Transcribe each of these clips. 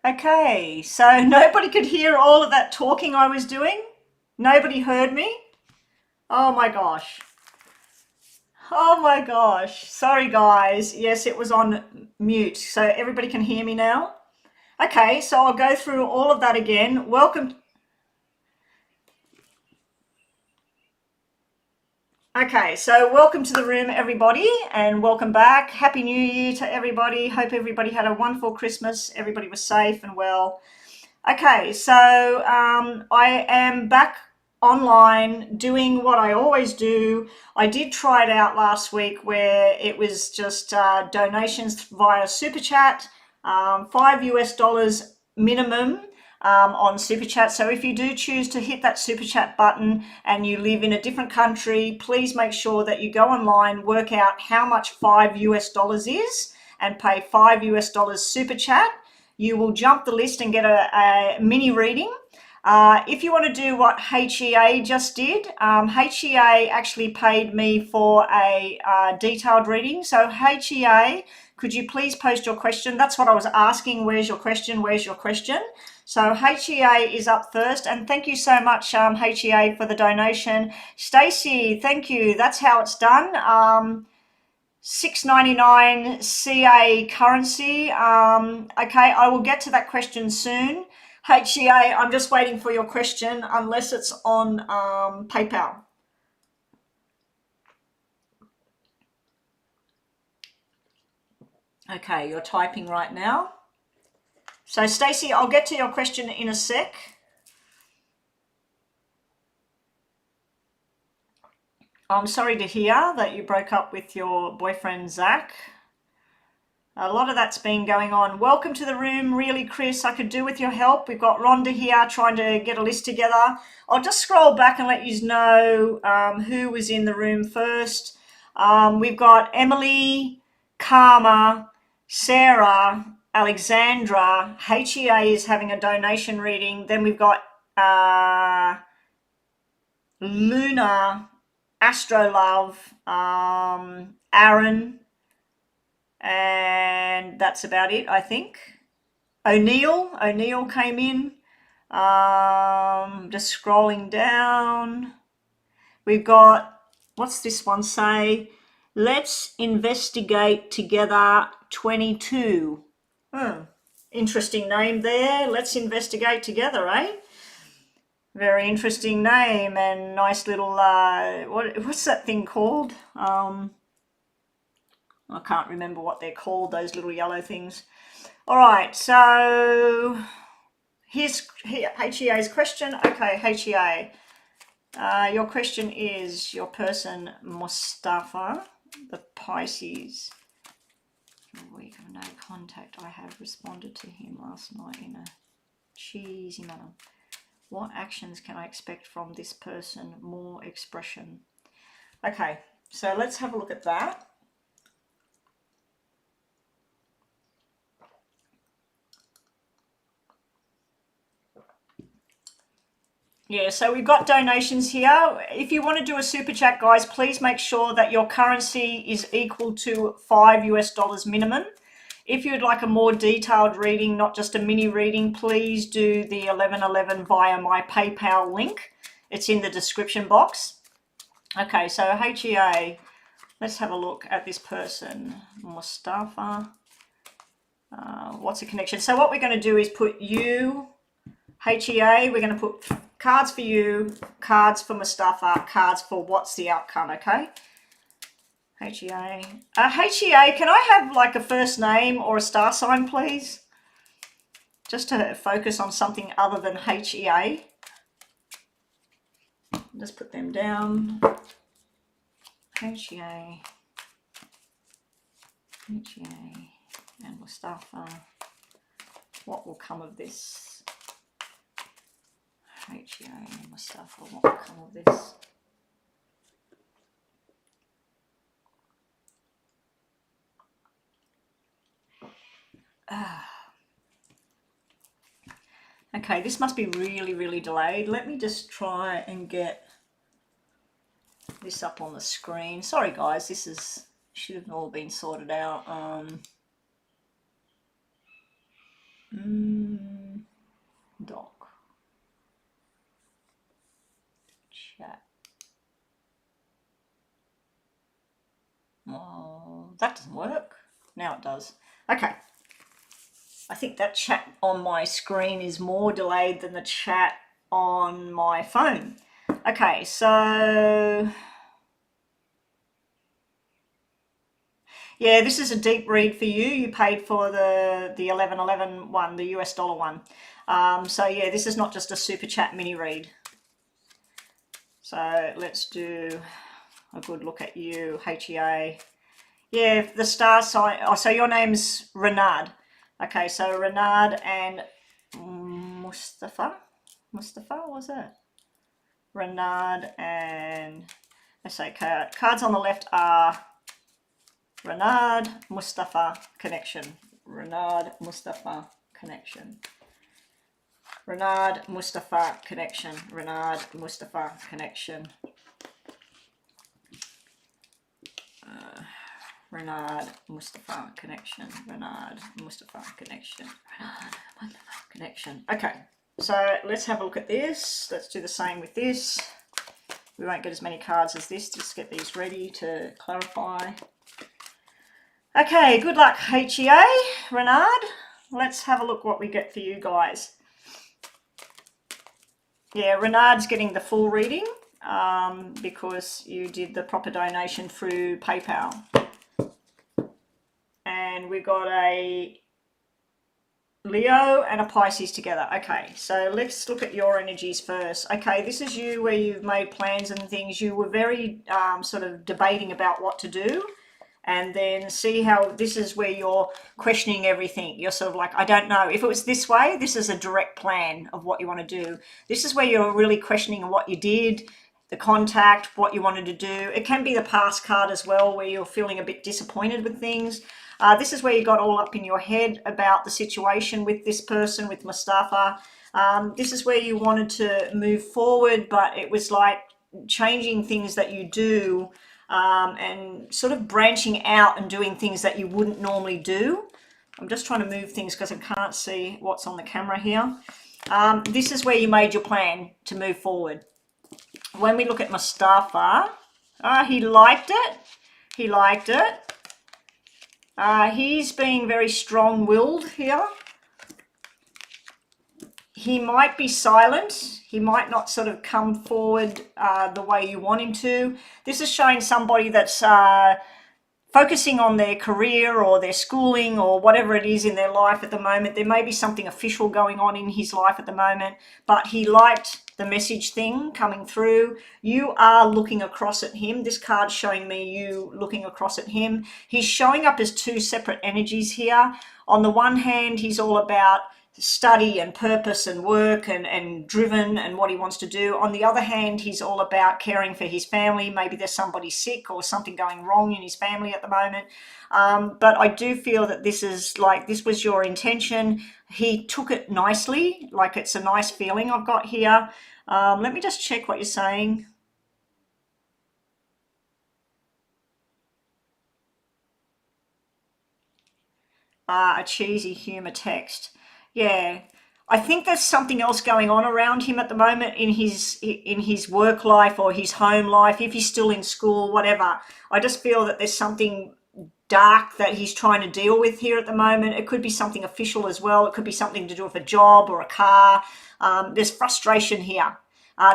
Okay, so nobody could hear all of that talking I was doing? Nobody heard me? Oh my gosh. Oh my gosh. Sorry guys. Yes, it was on mute. So everybody can hear me now? Okay, so I'll go through all of that again. Welcome. Okay, so welcome to the room, everybody, and welcome back. Happy New Year to everybody. Hope everybody had a wonderful Christmas. Everybody was safe and well. Okay, so I am back online doing what I always do. I did try it out last week where it was just donations via Super Chat, $5 minimum on Super Chat. So if you do choose to hit that Super Chat button and you live in a different country, please make sure that you go online, work out how much $5 is and pay $5 Super Chat. You will jump the list and get a mini reading. If you want to do what HEA just did, HEA actually paid me for a detailed reading. So HEA, could you please post your question? That's what I was asking. Where's your question? Where's your question? So HEA is up first, and thank you so much, HEA, for the donation. Stacey, thank you. That's how it's done. $6.99 CA currency. Okay, I will get to that question soon. HEA, I'm just waiting for your question unless it's on PayPal. Okay, you're typing right now. So Stacey, I'll get to your question in a sec. I'm sorry to hear that you broke up with your boyfriend, Zach. A lot of that's been going on. Welcome to the room, really, Chris. I could do with your help. We've got Rhonda here trying to get a list together. I'll just scroll back and let you know who was in the room first. We've got Emily, Karma, Sarah, Alexandra. HEA is having a donation reading. Then we've got Luna, Astrolove, Aaron, and that's about it, I think. O'Neill came in. Just scrolling down. We've got, what's this one say? Let's investigate together 22. Interesting name there. Let's investigate together, eh? Very interesting name and nice little, what's that thing called? I can't remember what they're called, those little yellow things. All right, so here's HEA's question. Okay, HEA, your question is your person Mustafa, the Pisces. A week of no contact. I have responded to him last night in a cheesy manner. What actions can I expect from this person? More expression. Okay, so let's have a look at that. Yeah, so we've got donations here. If you want to do a super chat, guys, please make sure that your currency is equal to $5 minimum. If you'd like a more detailed reading, not just a mini reading, please do the 1111 via my PayPal link. It's in the description box. Okay, so HEA, let's have a look at this person, Mustafa. What's the connection? So what we're going to do is put you, HEA, we're going to put cards for you, cards for Mustafa, cards for what's the outcome, okay? HEA. HEA, can I have like a first name or a star sign, please? Just to focus on something other than HEA. Just put them down. HEA. HEA and Mustafa. What will come of this? HEA and Mustafa, what will come of this? Okay, this must be really, really delayed. Let me just try and get this up on the screen. Sorry guys, this should have all been sorted out. Doc. Chat. Oh, that doesn't work. Now it does. Okay. I think that chat on my screen is more delayed than the chat on my phone. Okay, so yeah, this is a deep read for you. You paid for the 1111 one, the US dollar one. So yeah, this is not just a super chat mini read. So let's do a good look at you, HEA. Yeah, the star sign. Oh, so your name's Renard. Okay, so Renard and Mustafa. Mustafa, was it? Renard and let's say cards on the left are Renard, Mustafa connection. Renard, Mustafa connection. Renard, Mustafa connection. Renard, Mustafa connection. Renard, Mustafa connection. Renard, Mustafa connection. Renard, Mustafa connection. Okay, so let's have a look at this. Let's do the same with this. We won't get as many cards as this. Just get these ready to clarify. Okay, good luck, HEA, Renard. Let's have a look what we get for you guys. Yeah, Renard's getting the full reading because you did the proper donation through PayPal. And we got a Leo and a Pisces together. Okay, so let's look at your energies first. Okay, this is you where you've made plans and things. You were very sort of debating about what to do. And then see how this is where you're questioning everything. You're sort of like, I don't know. If it was this way, this is a direct plan of what you want to do. This is where you're really questioning what you did, the contact, what you wanted to do. It can be the past card as well, where you're feeling a bit disappointed with things. This is where you got all up in your head about the situation with this person, with Mustafa. This is where you wanted to move forward, but it was like changing things that you do and sort of branching out and doing things that you wouldn't normally do. I'm just trying to move things because I can't see what's on the camera here. This is where you made your plan to move forward. When we look at Mustafa, he liked it. He liked it. He's being very strong-willed here. He might be silent. He might not sort of come forward the way you want him to. This is showing somebody that's focusing on their career or their schooling or whatever it is in their life at the moment. There may be something official going on in his life at the moment, but he liked the message thing coming through. You are looking across at him. This card's showing me you looking across at him. He's showing up as two separate energies here. On the one hand, he's all about study and purpose and work and driven and what he wants to do. On the other hand, he's all about caring for his family. Maybe there's somebody sick or something going wrong in his family at the moment. But I do feel that this is like, this was your intention. He took it nicely, like it's a nice feeling I've got here. Let me just check what you're saying. A cheesy humor text. Yeah, I think there's something else going on around him at the moment in his work life or his home life, if he's still in school, whatever. I just feel that there's something dark that he's trying to deal with here at the moment. It could be something official as well. It could be something to do with a job or a car. There's frustration here.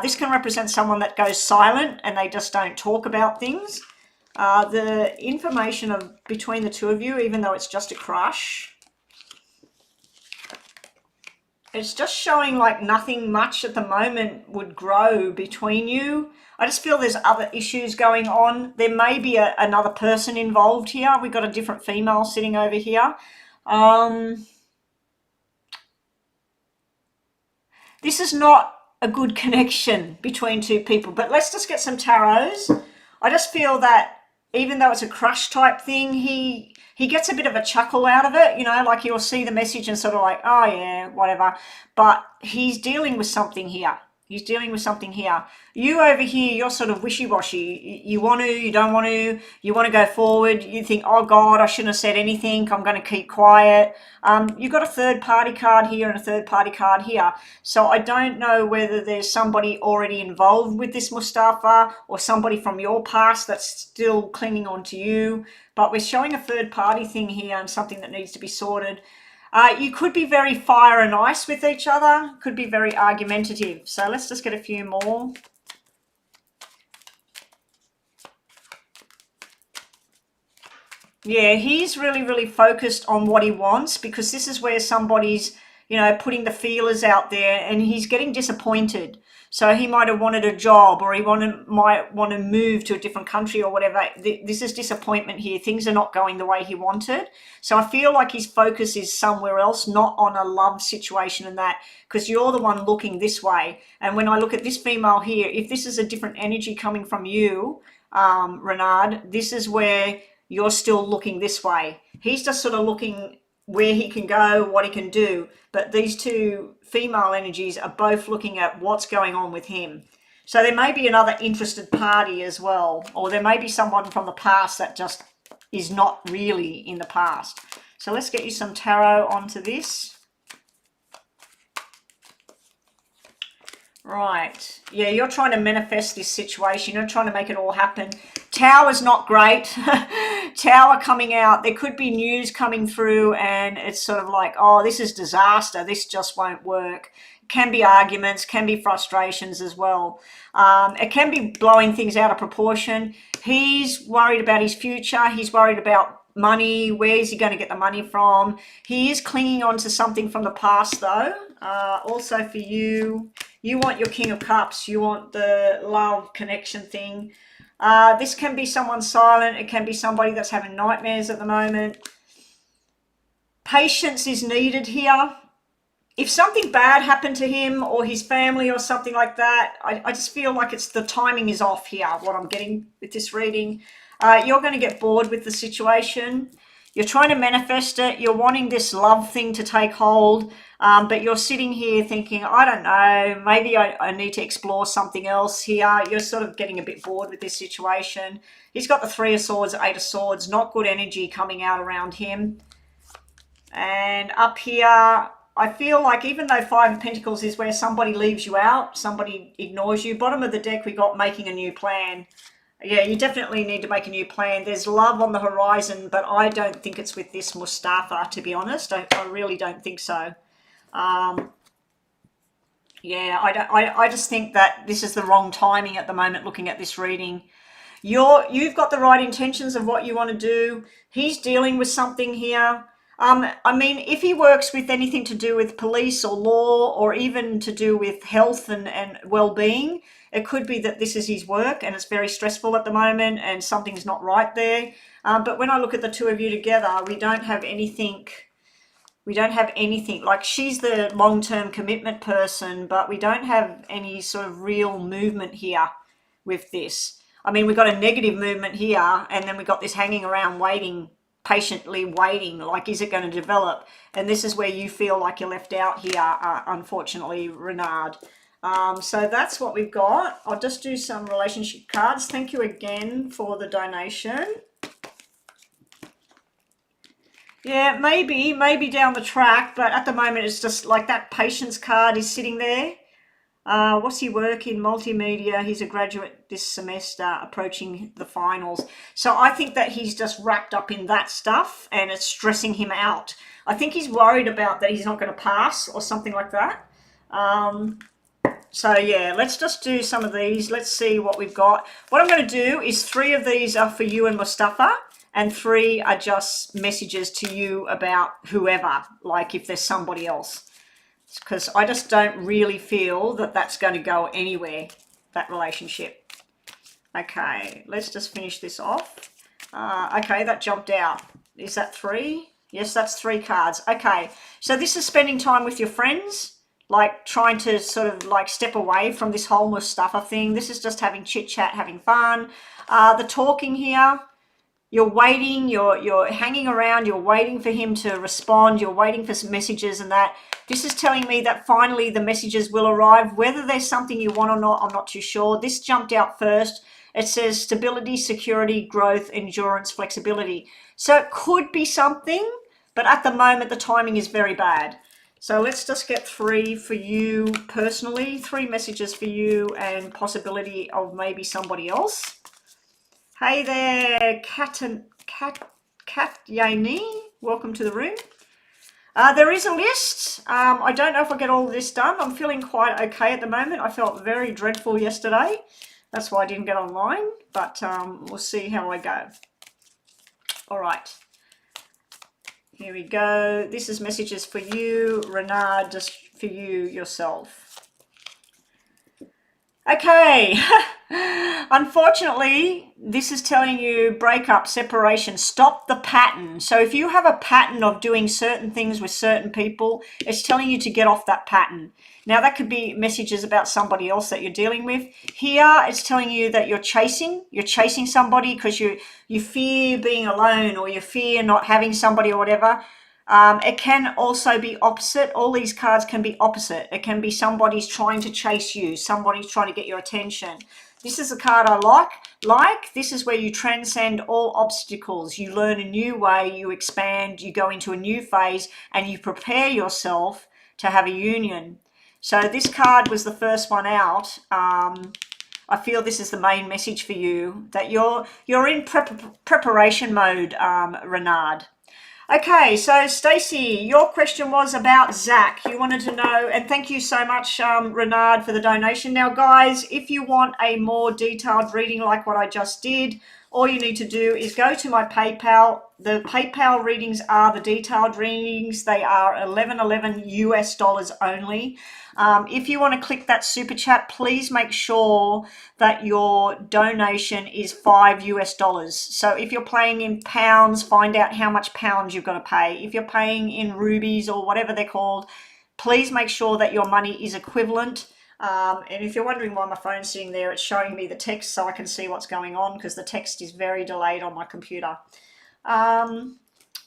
This can represent someone that goes silent and they just don't talk about things. The information between the two of you, even though it's just a crush, it's just showing like nothing much at the moment would grow between you. I just feel there's other issues going on. There may be another person involved here. We've got a different female sitting over here. This is not a good connection between two people, but let's just get some tarots. I just feel that even though it's a crush type thing, he gets a bit of a chuckle out of it, you know, like he'll see the message and sort of like, oh yeah, whatever. But he's dealing with something here. He's dealing with something here. You over here, you're sort of wishy-washy. You want to, you don't want to, you want to go forward. You think, oh God, I shouldn't have said anything. I'm going to keep quiet. You've got a third party card here and a third party card here. So I don't know whether there's somebody already involved with this Mustafa or somebody from your past that's still clinging on to you. But we're showing a third party thing here and something that needs to be sorted. You could be very fire and ice with each other, could be very argumentative. So let's just get a few more. Yeah, he's really, really focused on what he wants, because this is where somebody's, you know, putting the feelers out there and he's getting disappointed. So he might have wanted a job, or he might want to move to a different country or whatever. This is disappointment here. Things are not going the way he wanted. So I feel like his focus is somewhere else, not on a love situation and that, because you're the one looking this way. And when I look at this female here, if this is a different energy coming from you, Renard, this is where you're still looking this way. He's just sort of looking where he can go, what he can do. But these two female energies are both looking at what's going on with him. So there may be another interested party as well, or there may be someone from the past that just is not really in the past. So let's get you some tarot onto this. Right. Yeah, you're trying to manifest this situation. You're trying to make it all happen. Tower's not great. Tower coming out. There could be news coming through and it's sort of like, oh, this is disaster. This just won't work. Can be arguments, can be frustrations as well. It can be blowing things out of proportion. He's worried about his future. He's worried about money. Where is he going to get the money from? He is clinging on to something from the past though. Also for you, you want your King of Cups. You want the love connection thing. This can be someone silent. It can be somebody that's having nightmares at the moment. Patience is needed here. If something bad happened to him or his family or something like that, I just feel like it's the timing is off here, what I'm getting with this reading. You're going to get bored with the situation. You're trying to manifest it. You're wanting this love thing to take hold. But you're sitting here thinking, I don't know, maybe I need to explore something else here. You're sort of getting a bit bored with this situation. He's got the Three of Swords, Eight of Swords, not good energy coming out around him. And up here, I feel like even though Five of Pentacles is where somebody leaves you out, somebody ignores you, bottom of the deck we got making a new plan. Yeah, you definitely need to make a new plan. There's love on the horizon, but I don't think it's with this Mustafa, to be honest. I really don't think so. Yeah, I just think that this is the wrong timing at the moment looking at this reading. You've got the right intentions of what you want to do. He's dealing with something here. I mean, if he works with anything to do with police or law or even to do with health and well-being, it could be that this is his work and it's very stressful at the moment and something's not right there. But when I look at the two of you together, we don't have anything. We don't have anything. Like, she's the long-term commitment person, but we don't have any sort of real movement here with this. I mean, we've got a negative movement here, and then we've got this hanging around waiting, patiently waiting, like, is it going to develop? And this is where you feel like you're left out here, unfortunately, Renard. So that's what we've got. I'll just do some relationship cards. Thank you again for the donation. Yeah, maybe down the track, but at the moment it's just like that patience card is sitting there. What's he work in? Multimedia. He's a graduate this semester, approaching the finals. So I think that he's just wrapped up in that stuff and it's stressing him out. I think he's worried about that he's not going to pass or something like that. So yeah, let's just do some of these. Let's see what we've got. What I'm going to do is 3 of these are for you and Mustafa, and 3 are just messages to you about whoever, like if there's somebody else. Because I just don't really feel that that's going to go anywhere, that relationship. Okay, let's just finish this off. Okay, that jumped out. Is that 3? Yes, that's 3 cards. Okay, so this is spending time with your friends, like trying to sort of like step away from this whole Mustafa thing. This is just having chit chat, having fun. The talking here, You're waiting, you're hanging around, you're waiting for him to respond, you're waiting for some messages and that. This is telling me that finally the messages will arrive. Whether there's something you want or not, I'm not too sure. This jumped out first. It says stability, security, growth, endurance, flexibility. So it could be something, but at the moment the timing is very bad. So let's just get 3 for you personally, 3 messages for you and possibility of maybe somebody else. Hey there, Katyani, welcome to the room. There is a list. I don't know if I get all this done. I'm feeling quite okay at the moment. I felt very dreadful yesterday. That's why I didn't get online, but we'll see how I go. All right. Here we go. This is messages for you, Renard, just for you yourself. Okay, unfortunately, this is telling you breakup, separation, stop the pattern. So if you have a pattern of doing certain things with certain people, it's telling you to get off that pattern. Now that could be messages about somebody else that you're dealing with. Here, it's telling you that you're chasing somebody because you fear being alone or you fear not having somebody or whatever. It can also be opposite. All these cards can be opposite. It can be somebody's trying to chase you. Somebody's trying to get your attention. This is a card I like. This is where you transcend all obstacles. You learn a new way. You expand. You go into a new phase and you prepare yourself to have a union. So this card was the first one out. I feel this is the main message for you, that you're in preparation mode, Renard. Okay, so Stacey, your question was about Zach. You wanted to know, and thank you so much, Renard, for the donation. Now, guys, if you want a more detailed reading like what I just did, all you need to do is go to my PayPal. The PayPal readings are the detailed readings. They are $11.11 US only. If you want to click that super chat, please make sure that your donation is $5 US. So if you're paying in pounds, find out how much pounds you've got to pay. If you're paying in rubies or whatever they're called, please make sure that your money is equivalent. And if you're wondering why my phone's sitting there, it's showing me the text so I can see what's going on because the text is very delayed on my computer.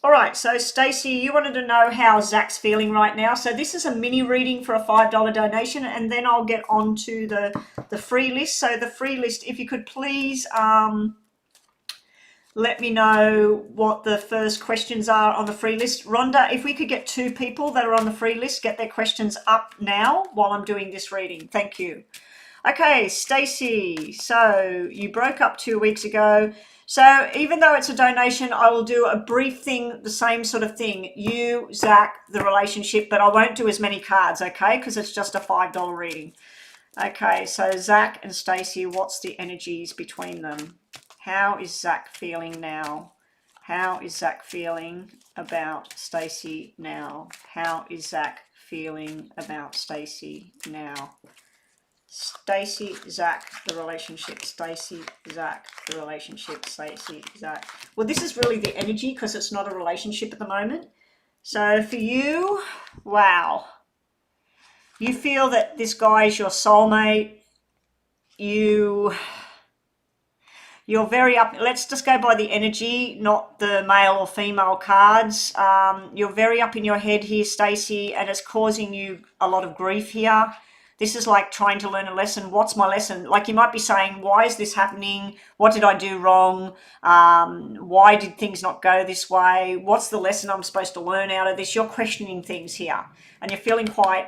All right, so Stacey, you wanted to know how Zach's feeling right now. So this is a mini reading for a $5 donation, and then I'll get on to the free list. So the free list, if you could please let me know what the first questions are on the free list. Rhonda, if we could get 2 people that are on the free list, get their questions up now while I'm doing this reading. Thank you. Okay, Stacey, so you broke up 2 weeks ago. So even though it's a donation, I will do a brief thing, the same sort of thing. You, Zach, the relationship, but I won't do as many cards, okay? Because it's just a $5 reading. Okay, so Zach and Stacey, what's the energies between them? How is Zach feeling now? How is Zach feeling about Stacey now? How is Zach feeling about Stacey now? Stacey, Zach, the relationship. Stacey, Zach, the relationship. Stacey, Zach. Well, this is really the energy because it's not a relationship at the moment. So for you, wow. You feel that this guy is your soulmate. You're very up. Let's just go by the energy, not the male or female cards. You're very up in your head here, Stacey, and it's causing you a lot of grief here. This is like trying to learn a lesson. What's my lesson? Like you might be saying, why is this happening? What did I do wrong? Why did things not go this way? What's the lesson I'm supposed to learn out of this? You're questioning things here and you're feeling quite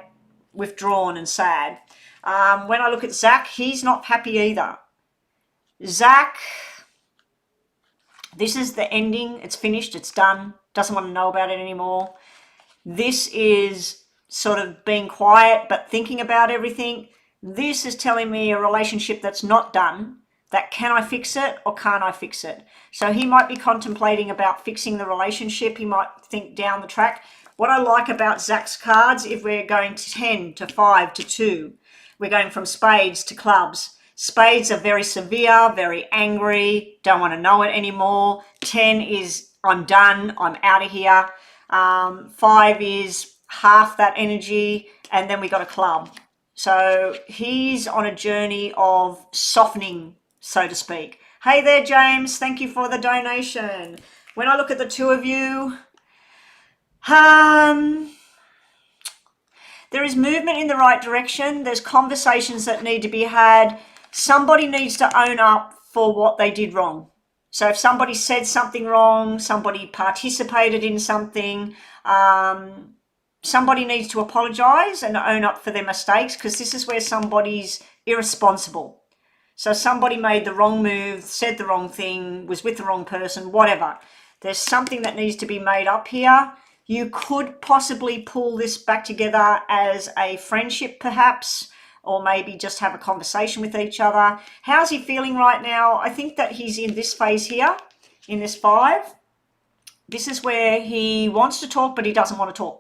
withdrawn and sad. When I look at Zach, he's not happy either. Zach, this is the ending. It's finished. It's done. Doesn't want to know about it anymore. This is sort of being quiet but thinking about everything. This is telling me a relationship that's not done, that can I fix it or can't I fix it? So he might be contemplating about fixing the relationship. He might think down the track. What I like about Zach's cards, if we're going to 10 to 5 to 2, we're going from spades to clubs. Spades are very severe, very angry, don't want to know it anymore. 10 is I'm done, I'm out of here. 5 is half that energy, and then we got a club. So he's on a journey of softening, so to speak. Hey there, James. Thank you for the donation. When I look at the two of you, there is movement in the right direction. There's conversations that need to be had. Somebody needs to own up for what they did wrong. So if somebody said something wrong, somebody participated in something, somebody needs to apologize and own up for their mistakes, because this is where somebody's irresponsible. So somebody made the wrong move, said the wrong thing, was with the wrong person, whatever. There's something that needs to be made up here. You could possibly pull this back together as a friendship perhaps, or maybe just have a conversation with each other. How's he feeling right now? I think that he's in this phase here, in this 5. This is where he wants to talk, but he doesn't want to talk.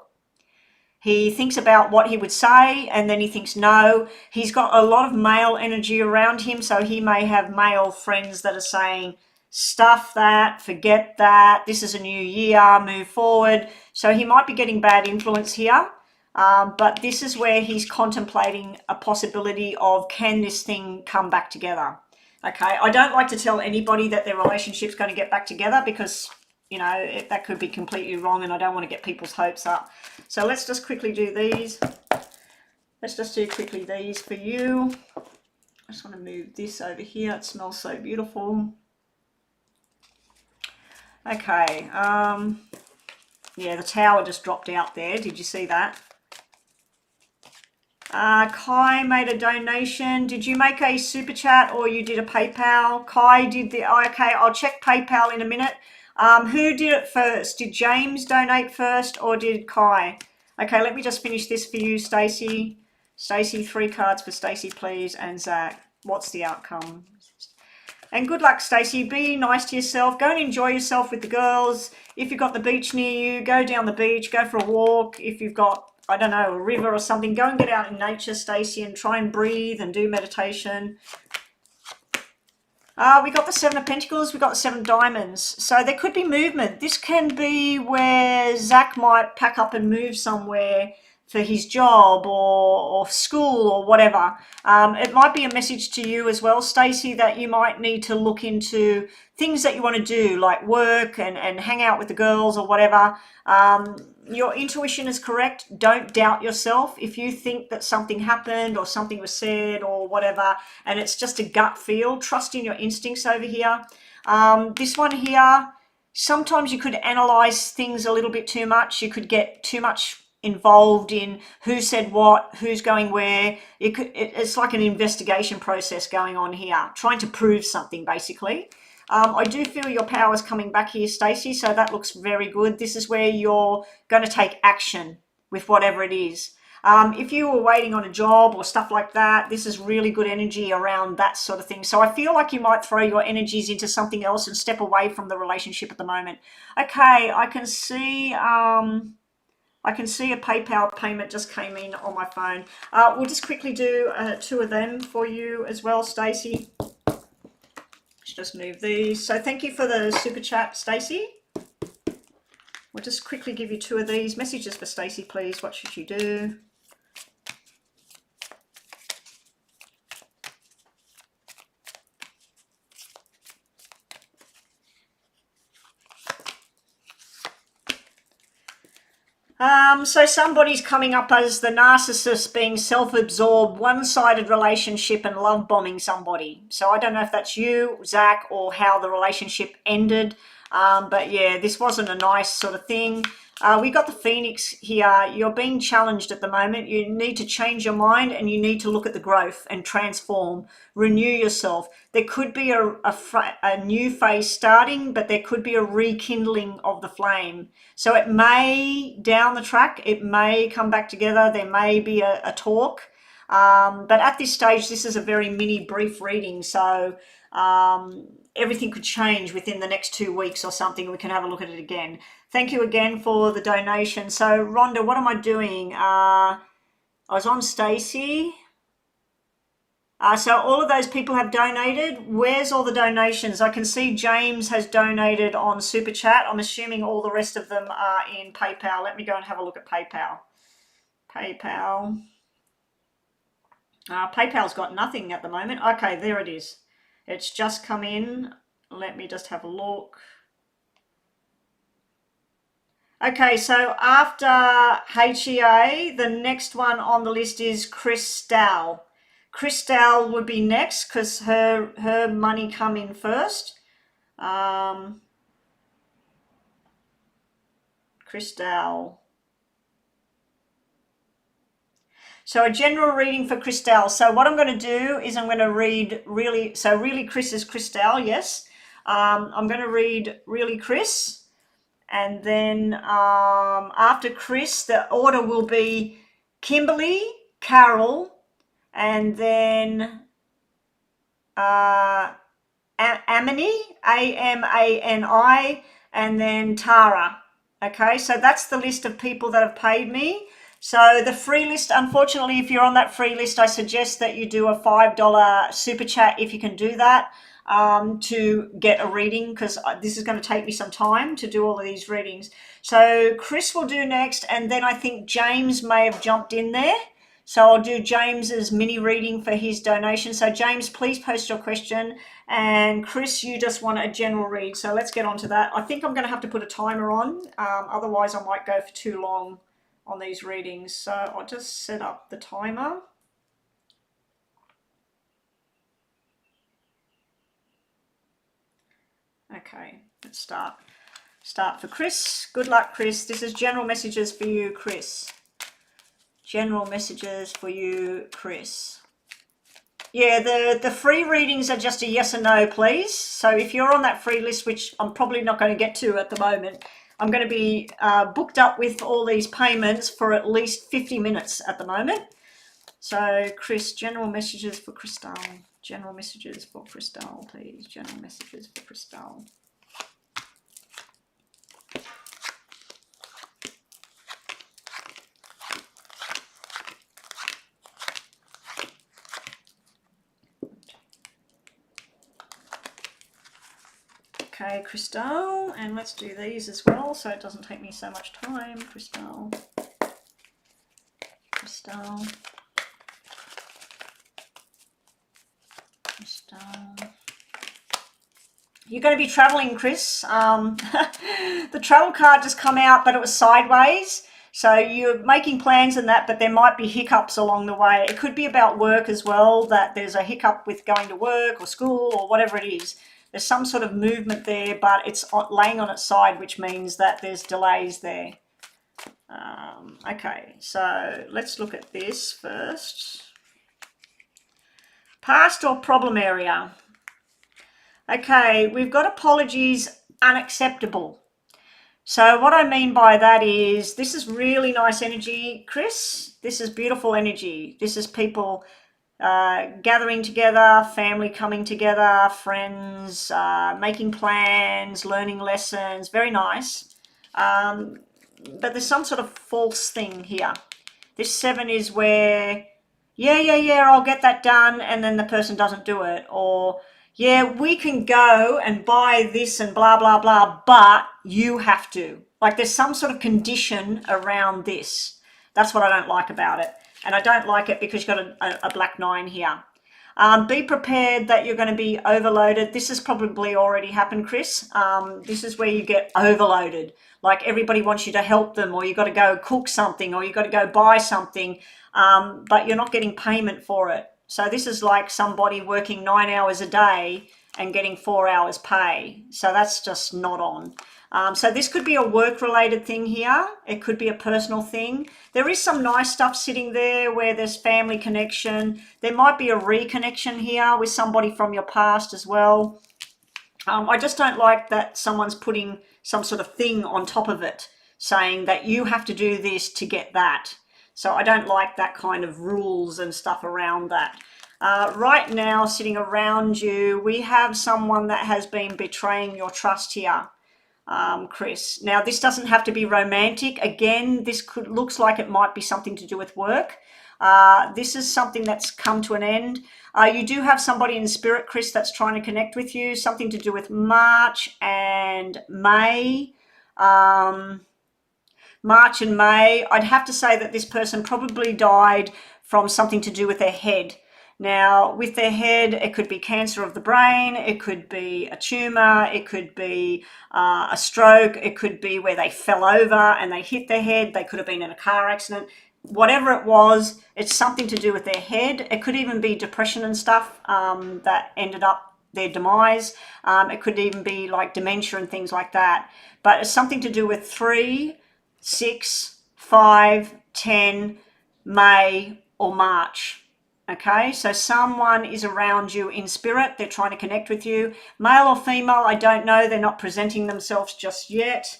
He thinks about what he would say, and then he thinks no. He's got a lot of male energy around him, so he may have male friends that are saying, stuff that, forget that, this is a new year, move forward. So he might be getting bad influence here, but this is where he's contemplating a possibility of, can this thing come back together? Okay, I don't like to tell anybody that their relationship's going to get back together, because you know, that could be completely wrong, and I don't want to get people's hopes up. So let's just quickly do these. Let's just do quickly these for you. I just want to move this over here. It smells so beautiful. Okay. Yeah, the tower just dropped out there. Did you see that? Kai made a donation. Did you make a super chat or you did a PayPal? Kai did the, okay, I'll check PayPal in a minute. Who did it first? Did James donate first or did Kai? Okay, let me just finish this for you, Stacey. Stacey, 3 cards for Stacey, please. And Zach, what's the outcome? And good luck, Stacey. Be nice to yourself. Go and enjoy yourself with the girls. If you've got the beach near you, go down the beach, go for a walk. If you've got, I don't know, a river or something, go and get out in nature, Stacey, and try and breathe and do meditation. We got the 7 of Pentacles, we got the 7 of Diamonds. So there could be movement. This can be where Zach might pack up and move somewhere for his job or school or whatever. It might be a message to you as well, Stacey, that you might need to look into things that you want to do, like work and hang out with the girls or whatever. Your intuition is correct. Don't doubt yourself. If you think that something happened or something was said or whatever, and it's just a gut feel, trust in your instincts over here. This one here, sometimes you could analyze things a little bit too much. You could get too much involved in who said what, who's going where. It's like an investigation process going on here, trying to prove something basically. I do feel your power is coming back here, Stacey, so that looks very good. This is where you're going to take action with whatever it is. If you were waiting on a job or stuff like that, this is really good energy around that sort of thing. So I feel like you might throw your energies into something else and step away from the relationship at the moment. Okay, I can see a PayPal payment just came in on my phone. We'll just quickly do 2 of them for you as well, Stacey. Just move these. So thank you for the super chat, Stacey. We'll just quickly give you 2 of these. Messages for Stacey, please. What should you do? So somebody's coming up as the narcissist, being self-absorbed, one-sided relationship and love bombing somebody. So I don't know if that's you, Zach, or how the relationship ended. But yeah, this wasn't a nice sort of thing. We got the Phoenix here. You're being challenged at the moment. You need to change your mind and you need to look at the growth and transform, renew yourself. There could be a new phase starting, but there could be a rekindling of the flame. So it may, down the track, it may come back together. There may be a talk. But at this stage, this is a very mini brief reading. So everything could change within the next 2 weeks or something. We can have a look at it again. Thank you again for the donation. So Rhonda, what am I doing? I was on Stacey. So all of those people have donated. Where's all the donations? I can see James has donated on Super Chat. I'm assuming all the rest of them are in PayPal. Let me go and have a look at PayPal. PayPal. PayPal's got nothing at the moment. Okay, there it is. It's just come in. Let me just have a look. Okay, so after HEA, the next one on the list is Crystal. Crystal would be next because her money come in first. Crystal. So a general reading for Crystal. So what I'm going to do is I'm going to read really, so really Chris is Crystal, yes. I'm going to read really Chris. And then after Chris, the order will be Kimberly, Carol, and then Amani, Amani, and then Tara. Okay, so that's the list of people that have paid me. So the free list, unfortunately, if you're on that free list, I suggest that you do a $5 super chat if you can do that to get a reading, because this is going to take me some time to do all of these readings. So Chris will do next, and then I think James may have jumped in there. So I'll do James's mini reading for his donation. So James, please post your question. And Chris, you just want a general read. So let's get on to that. I think I'm going to have to put a timer on. Otherwise, I might go for too long on these readings. So I'll just set up the timer. Okay, let's start. Start for Chris. Good luck, Chris. This is general messages for you, Chris. General messages for you, Chris. Yeah, the free readings are just a yes or no, please. So if you're on that free list, which I'm probably not going to get to at the moment, I'm going to be booked up with all these payments for at least 50 minutes at the moment. So Chris, general messages for Crystal. General messages for Crystal, please. General messages for Crystal. Okay, Crystal, and let's do these as well so it doesn't take me so much time. Crystal. Crystal. Crystal. You're going to be traveling, Chris. The travel card just come out, but it was sideways. So you're making plans and that, but there might be hiccups along the way. It could be about work as well, that there's a hiccup with going to work or school or whatever it is. There's some sort of movement there, but it's laying on its side, which means that there's delays there. Okay, so let's look at this first. Past or problem area. Okay, we've got apologies unacceptable. So what I mean by that is this is really nice energy, Chris. This is beautiful energy. This is people gathering together, family coming together, friends, making plans, learning lessons. Very nice. But there's some sort of false thing here. This 7 is where, yeah, I'll get that done, and then the person doesn't do it. Or, yeah, we can go and buy this and blah, blah, blah, but you have to. Like there's some sort of condition around this. That's what I don't like about it. And I don't like it because you've got a black 9 here. Be prepared that you're going to be overloaded. This has probably already happened, Chris. This is where you get overloaded. Like everybody wants you to help them, or you got to go cook something, or you got to go buy something, but you're not getting payment for it. So this is like somebody working 9 hours a day and getting 4 hours pay. So that's just not on. So this could be a work-related thing here. It could be a personal thing. There is some nice stuff sitting there where there's family connection. There might be a reconnection here with somebody from your past as well. I just don't like that someone's putting some sort of thing on top of it, saying that you have to do this to get that. So I don't like that kind of rules and stuff around that. Right now, sitting around you, we have someone that has been betraying your trust here. Chris. Now, this doesn't have to be romantic. Again, this looks like it might be something to do with work. This is something that's come to an end. You do have somebody in spirit, Chris, that's trying to connect with you. Something to do with March and May. March and May. I'd have to say that this person probably died from something to do with their head. Now, with their head, it could be cancer of the brain, it could be a tumor, it could be a stroke, it could be where they fell over and they hit their head, they could have been in a car accident. Whatever it was, it's something to do with their head. It could even be depression and stuff that ended up their demise. It could even be like dementia and things like that. But it's something to do with 3, 6, 5, 10, May or March. Okay, so someone is around you in spirit. They're trying to connect with you. Male or female, I don't know. They're not presenting themselves just yet.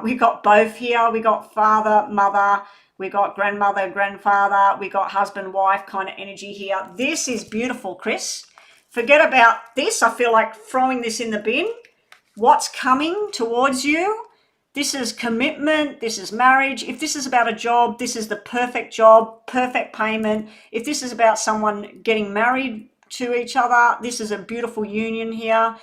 We got both here. We got father, mother. We got grandmother, grandfather. We got husband, wife kind of energy here. This is beautiful, Chris. Forget about this. I feel like throwing this in the bin. What's coming towards you? This is commitment, this is marriage. If this is about a job, this is the perfect job, perfect payment. If this is about someone getting married to each other, this is a beautiful union here.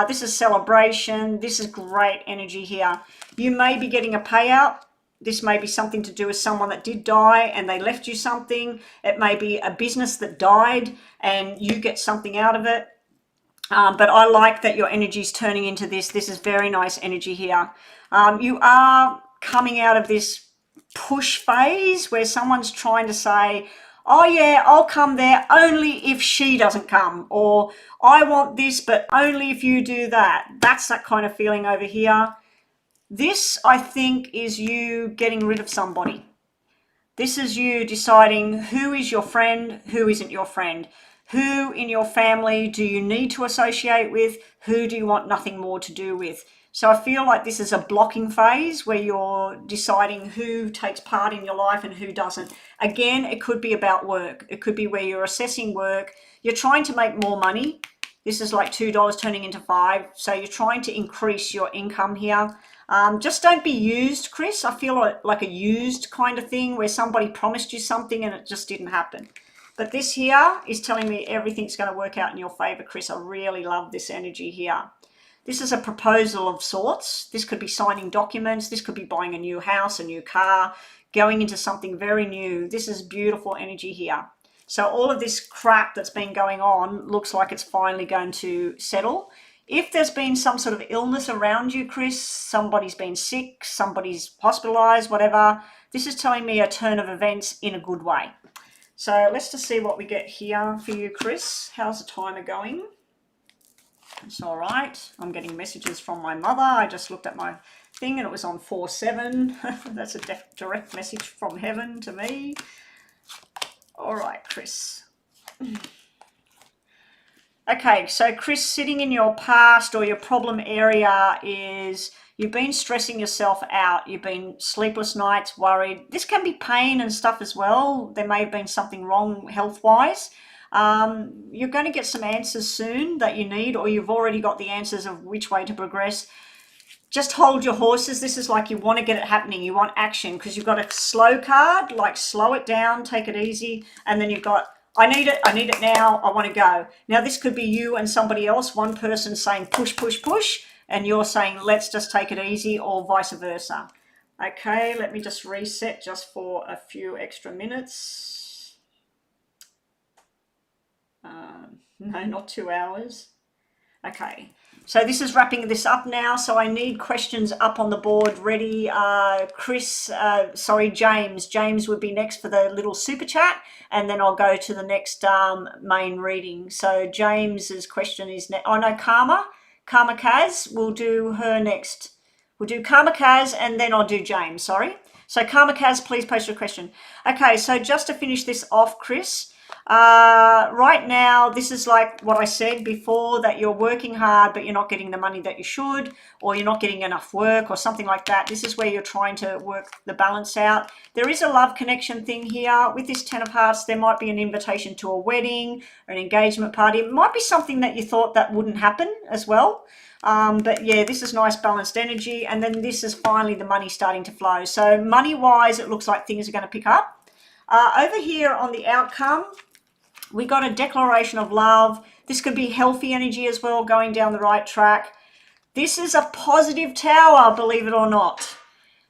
This is celebration. This is great energy here. You may be getting a payout. This may be something to do with someone that did die and they left you something. It may be a business that died and you get something out of it. But I like that your energy is turning into this. This is very nice energy here. You are coming out of this push phase where someone's trying to say, oh yeah, I'll come there only if she doesn't come, or I want this, but only if you do that. That's that kind of feeling over here. This, I think, is you getting rid of somebody. This is you deciding who is your friend, who isn't your friend. Who in your family do you need to associate with? Who do you want nothing more to do with? So I feel like this is a blocking phase where you're deciding who takes part in your life and who doesn't. Again, it could be about work. It could be where you're assessing work. You're trying to make more money. This is like $2 turning into $5. So you're trying to increase your income here. Just don't be used, Chris. I feel like a used kind of thing where somebody promised you something and it just didn't happen. But this here is telling me everything's going to work out in your favor, Chris. I really love this energy here. This is a proposal of sorts. This could be signing documents. This could be buying a new house, a new car, going into something very new. This is beautiful energy here. So all of this crap that's been going on looks like it's finally going to settle. If there's been some sort of illness around you, Chris, somebody's been sick, somebody's hospitalized, whatever, this is telling me a turn of events in a good way. So let's just see what we get here for you, Chris. How's the timer going? It's all right. I'm getting messages from my mother. I just looked at my thing and it was on 4:07. That's a direct message from heaven to me. All right, Chris. Okay, so Chris, sitting in your past or your problem area is you've been stressing yourself out. You've been sleepless nights, worried. This can be pain and stuff as well. There may have been something wrong health-wise. You're going to get some answers soon that you need, or you've already got the answers of which way to progress. Just hold your horses. This is like you want to get it happening. You want action because you've got a slow card, like slow it down, take it easy. And then you've got, I need it now, I want to go. Now this could be you and somebody else, one person saying push, push, push, and you're saying let's just take it easy, or vice versa. Okay, let me just reset just for a few extra minutes. No, not 2 hours. Okay, so this is wrapping this up now. So I need questions up on the board ready. Chris, sorry, James. James would be next for the little super chat, and then I'll go to the next main reading. So James's question is next. Oh no, Karma Kaz. We'll do her next. We'll do Karma Kaz, and then I'll do James. Sorry. So Karma Kaz, please post your question. Okay, so just to finish this off, Chris. Right now, this is like what I said before, that you're working hard, but you're not getting the money that you should, or you're not getting enough work or something like that. This is where you're trying to work the balance out. There is a love connection thing here. With this 10 of Hearts, there might be an invitation to a wedding or an engagement party. It might be something that you thought that wouldn't happen as well. But yeah, this is nice balanced energy. And then this is finally the money starting to flow. So money wise, it looks like things are going to pick up. Over here on the outcome, we got a declaration of love. This could be healthy energy as well, going down the right track. This is a positive tower, believe it or not.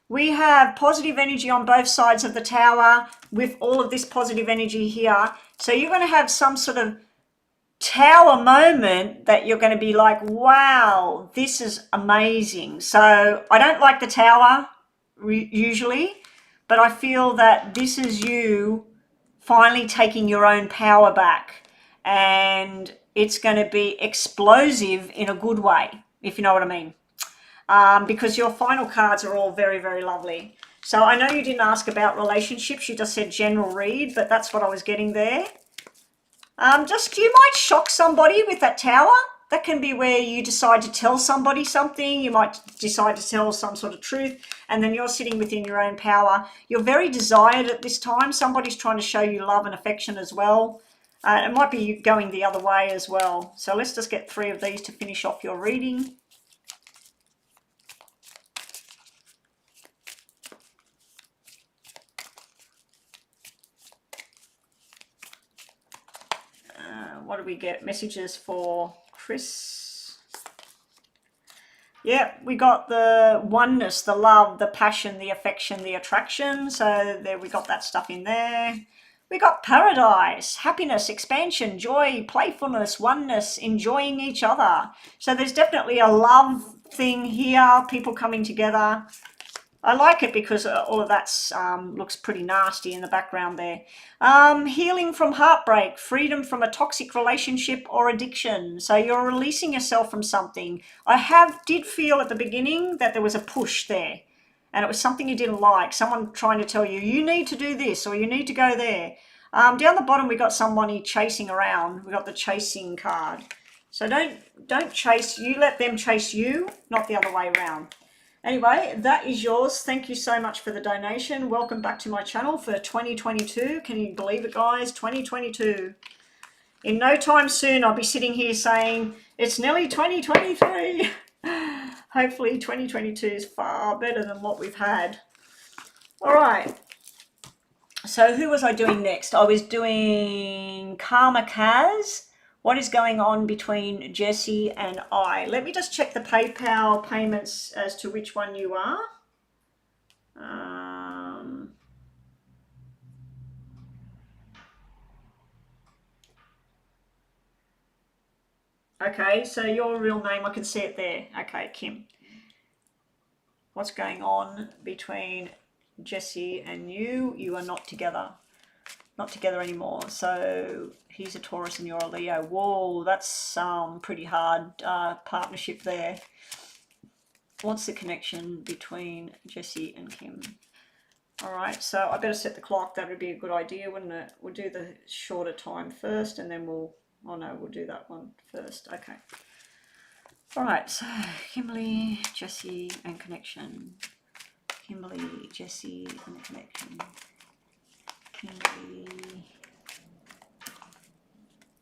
We have positive energy on both sides of the tower with all of this positive energy here. So you're going to have some sort of tower moment that you're going to be like, wow, this is amazing. So I don't like the tower usually, but I feel that this is you finally taking your own power back, and it's going to be explosive in a good way, if you know what I mean. Because your final cards are all very, very lovely. So I know you didn't ask about relationships, you just said general read, but that's what I was getting there. Just you might shock somebody with that tower. That can be where you decide to tell somebody something. You might decide to tell some sort of truth, and then you're sitting within your own power. You're very desired at this time. Somebody's trying to show you love and affection as well. It might be going the other way as well. So let's just get 3 of these to finish off your reading. What do we get? Messages for Chris. Yeah, we got the oneness, the love, the passion, the affection, the attraction. So there we got that stuff in there. We got paradise, happiness, expansion, joy, playfulness, oneness, enjoying each other. So there's definitely a love thing here, people coming together. I like it because all of that looks pretty nasty in the background there. Healing from heartbreak, freedom from a toxic relationship or addiction. So you're releasing yourself from something. I did feel at the beginning that there was a push there, and it was something you didn't like. Someone trying to tell you, you need to do this or you need to go there. Down the bottom, we got somebody chasing around. We got the chasing card. So don't chase. You let them chase you, not the other way around. Anyway, that is yours. Thank you so much for the donation. Welcome back to my channel for 2022. Can you believe it, guys? 2022. In no time soon, I'll be sitting here saying, it's nearly 2023. Hopefully 2022 is far better than what we've had. All right. So who was I doing next? I was doing Karma Kaz. What is going on between Jesse and I? Let me just check the PayPal payments as to which one you are. Okay, so your real name, I can see it there. Okay, Kim. What's going on between Jesse and you? You are not together. Not together anymore. So he's a Taurus and you're a Leo. Whoa, that's pretty hard partnership there. What's the connection between Jesse and Kim? All right, so I better set the clock. That would be a good idea, wouldn't it? We'll do the shorter time first, and then we'll do that one first. Okay. All right, so Kimberly, Jesse, and connection. Kimberly, Jesse, and connection.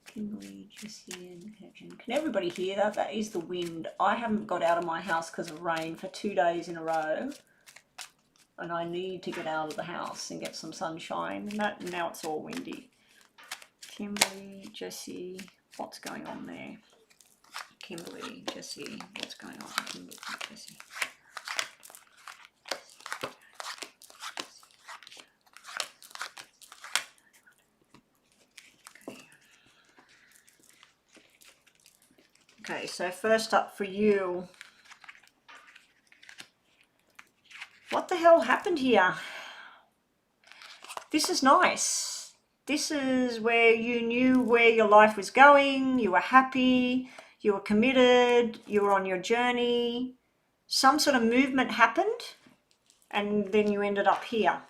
Kimberly, Jesse, and connection. Can everybody hear that? That is the wind. I haven't got out of my house because of rain for 2 days in a row, and I need to get out of the house and get some sunshine. And now it's all windy. Kimberly, Jesse, what's going on there? Kimberly, Jesse, what's going on? Kimberly, Jesse. Okay, so first up for you, what the hell happened here? This is nice. This is where you knew where your life was going, you were happy, you were committed, you were on your journey. Some sort of movement happened, and then you ended up here.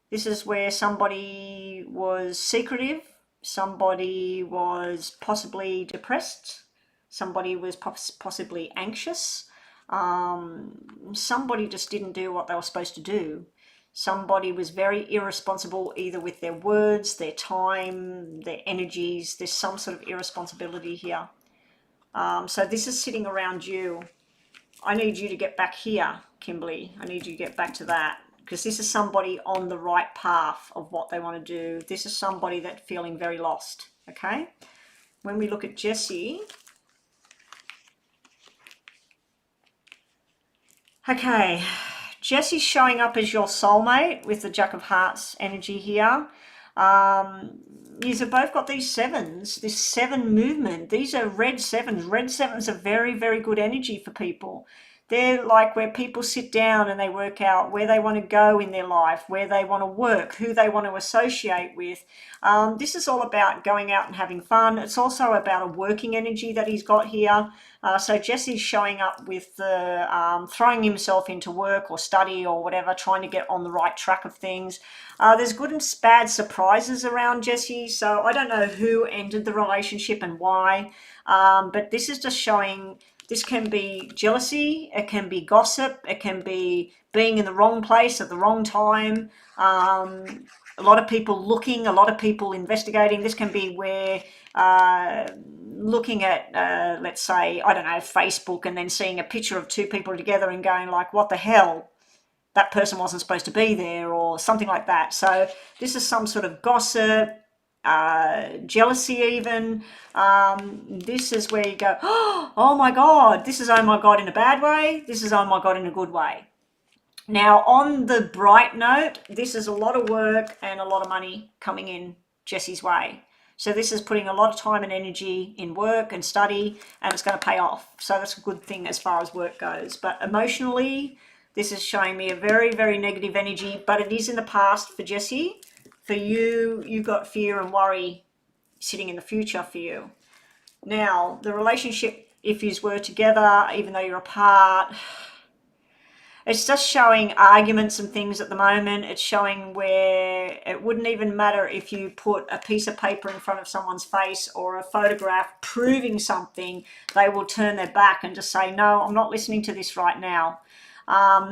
This is where somebody was secretive, somebody was possibly depressed, somebody was possibly anxious, somebody just didn't do what they were supposed to do. Somebody was very irresponsible, either with their words, their time, their energies. There's some sort of irresponsibility here. So this is sitting around you. I need you to get back here, Kimberly. I need you to get back to that, because this is somebody on the right path of what they want to do. This is somebody that's feeling very lost, okay? When we look at Jesse, okay, Jesse's showing up as your soulmate with the Jack of Hearts energy here. You've both got these sevens, this seven movement. These are red sevens. Red sevens are very, very good energy for people. They're like where people sit down and they work out where they want to go in their life, where they want to work, who they want to associate with. This is all about going out and having fun. It's also about a working energy that he's got here. So Jesse's showing up with the throwing himself into work or study or whatever, trying to get on the right track of things. There's good and bad surprises around Jesse, so I don't know who ended the relationship and why, but this is just showing this can be jealousy, it can be gossip, it can be being in the wrong place at the wrong time, a lot of people looking, a lot of people investigating. This can be where looking at, let's say, I don't know, Facebook, and then seeing a picture of two people together and going like, what the hell? That person wasn't supposed to be there, or something like that. So this is some sort of gossip, jealousy even. This is where you go, oh my God, this is oh my God in a bad way. This is oh my God in a good way. Now, on the bright note, this is a lot of work and a lot of money coming in Jesse's way. So this is putting a lot of time and energy in work and study, and it's going to pay off. So that's a good thing as far as work goes. But emotionally, this is showing me a very, very negative energy, but it is in the past for Jesse. For you, you've got fear and worry sitting in the future for you. Now, the relationship, if you were together, even though you're apart, it's just showing arguments and things at the moment. It's showing where it wouldn't even matter if you put a piece of paper in front of someone's face or a photograph proving something, they will turn their back and just say, no, I'm not listening to this right now.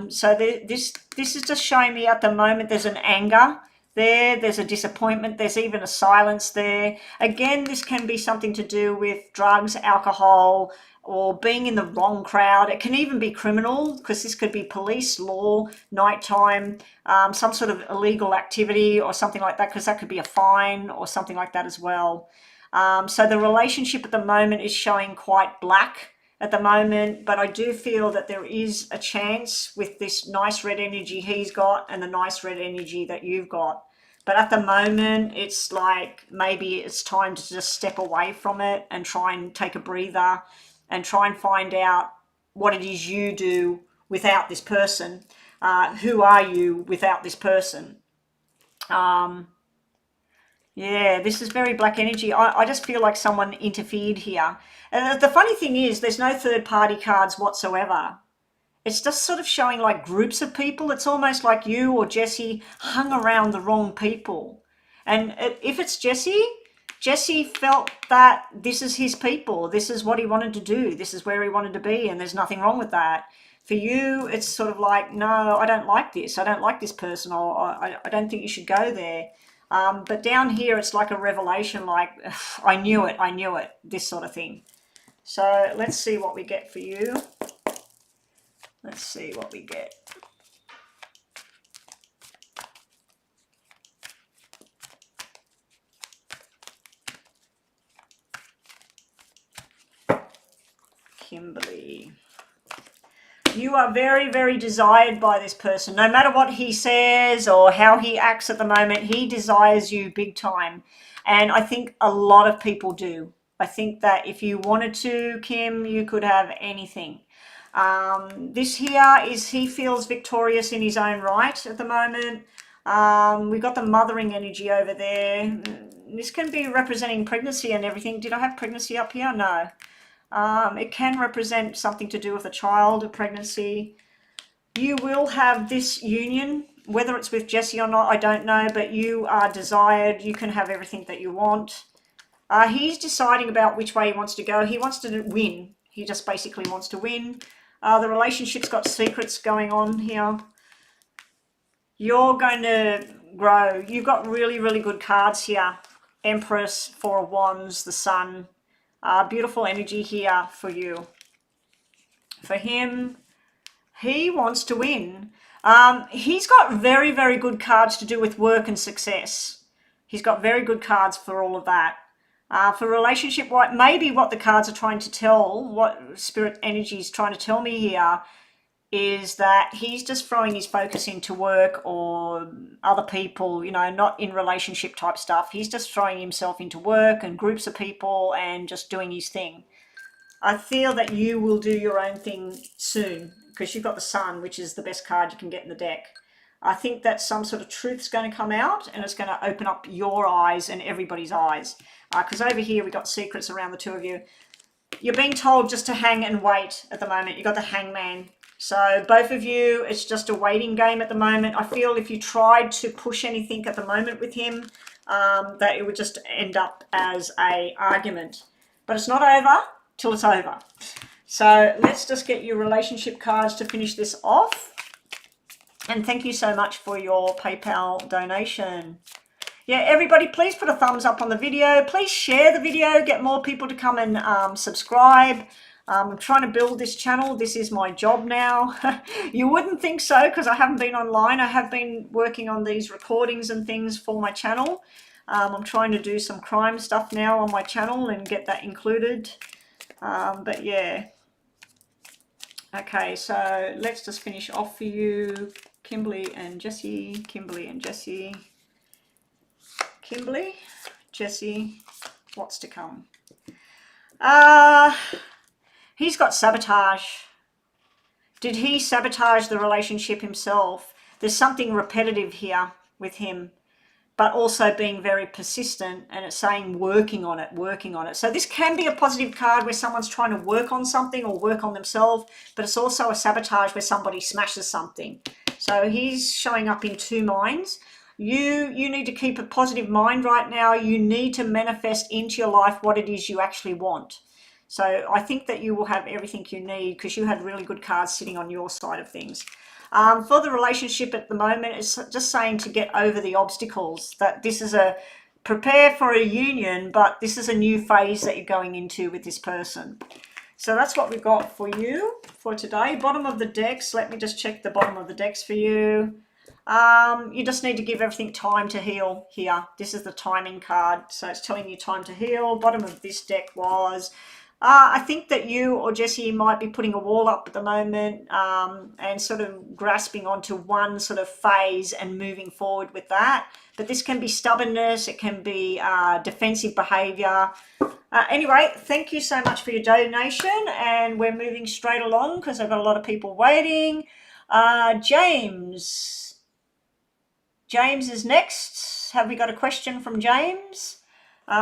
So this is just showing me at the moment there's an anger there, there's a disappointment, there's even a silence there. Again, this can be something to do with drugs, alcohol, or being in the wrong crowd. It can even be criminal, because this could be police, law, nighttime, some sort of illegal activity or something like that, because that could be a fine or something like that as well. So the relationship at the moment is showing quite black at the moment, but I do feel that there is a chance with this nice red energy he's got and the nice red energy that you've got. But at the moment, it's like maybe it's time to just step away from it and try and take a breather and try and find out what it is you do without this person. Who are you without this person? Yeah, this is very black energy. I just feel like someone interfered here. And the funny thing is, there's no third party cards whatsoever. It's just sort of showing like groups of people. It's almost like you or Jesse hung around the wrong people. And if it's Jesse, Jesse felt that this is his people. This is what he wanted to do. This is where he wanted to be. And there's nothing wrong with that. For you, it's sort of like, no, I don't like this. I don't like this person. Or I don't think you should go there. But down here, it's like a revelation, like, I knew it, this sort of thing. So let's see what we get for you. Let's see what we get. Kimberly. You are very, very desired by this person. No matter what he says or how he acts at the moment, he desires you big time. And I think a lot of people do. I think that if you wanted to, Kim, you could have anything. This here is he feels victorious in his own right at the moment. We've got the mothering energy over there. This can be representing pregnancy and everything. Did I have pregnancy up here? No. It can represent something to do with a child, a pregnancy. You will have this union, whether it's with Jesse or not, I don't know, but you are desired. You can have everything that you want. He's deciding about which way he wants to go. He wants to win. He just basically wants to win. The relationship's got secrets going on here. You're going to grow. You've got really, really good cards here. Empress, Four of Wands, the Sun. Beautiful energy here for you. For him, he wants to win. He's got very, very good cards to do with work and success. He's got very good cards for all of that. For relationship, maybe what the cards are trying to tell, what spirit energy is trying to tell me here, is that he's just throwing his focus into work or other people, you know, not in relationship type stuff. He's just throwing himself into work and groups of people and just doing his thing. I feel that you will do your own thing soon because you've got the Sun, which is the best card you can get in the deck. I think that some sort of truth's going to come out and it's going to open up your eyes and everybody's eyes. Because over here we've got secrets around the two of you. You're being told just to hang and wait at the moment. You've got the Hangman. So both of you, it's just a waiting game at the moment. I feel if you tried to push anything at the moment with him, that it would just end up as an argument. But it's not over till it's over. So let's just get your relationship cards to finish this off. And thank you so much for your PayPal donation. Yeah, everybody, please put a thumbs up on the video. Please share the video, get more people to come and subscribe. I'm trying to build this channel. This is my job now. You wouldn't think so because I haven't been online. I have been working on these recordings and things for my channel. I'm trying to do some crime stuff now on my channel and get that included. But yeah. Okay, so let's just finish off for you. Kimberly and Jesse. Kimberly and Jesse. Kimberly, Jesse, what's to come? He's got sabotage. Did he sabotage the relationship himself? There's something repetitive here with him, but also being very persistent, and it's saying working on it, working on it. So this can be a positive card where someone's trying to work on something or work on themselves, but it's also a sabotage where somebody smashes something. So he's showing up in two minds. You need to keep a positive mind right now. You need to manifest into your life what it is you actually want. So I think that you will have everything you need because you had really good cards sitting on your side of things. For the relationship at the moment, it's just saying to get over the obstacles, that this is a prepare for a union, but this is a new phase that you're going into with this person. So that's what we've got for you for today. Bottom of the decks, let me just check the bottom of the decks for you. You just need to give everything time to heal here. This is the timing card, so it's telling you time to heal. Bottom of this deck was, I think that you or Jesse might be putting a wall up at the moment and sort of grasping onto one sort of phase and moving forward with that. But this can be stubbornness, it can be defensive behavior. Anyway, thank you so much for your donation, and we're moving straight along because I've got a lot of people waiting. James is next. Have we got a question from James?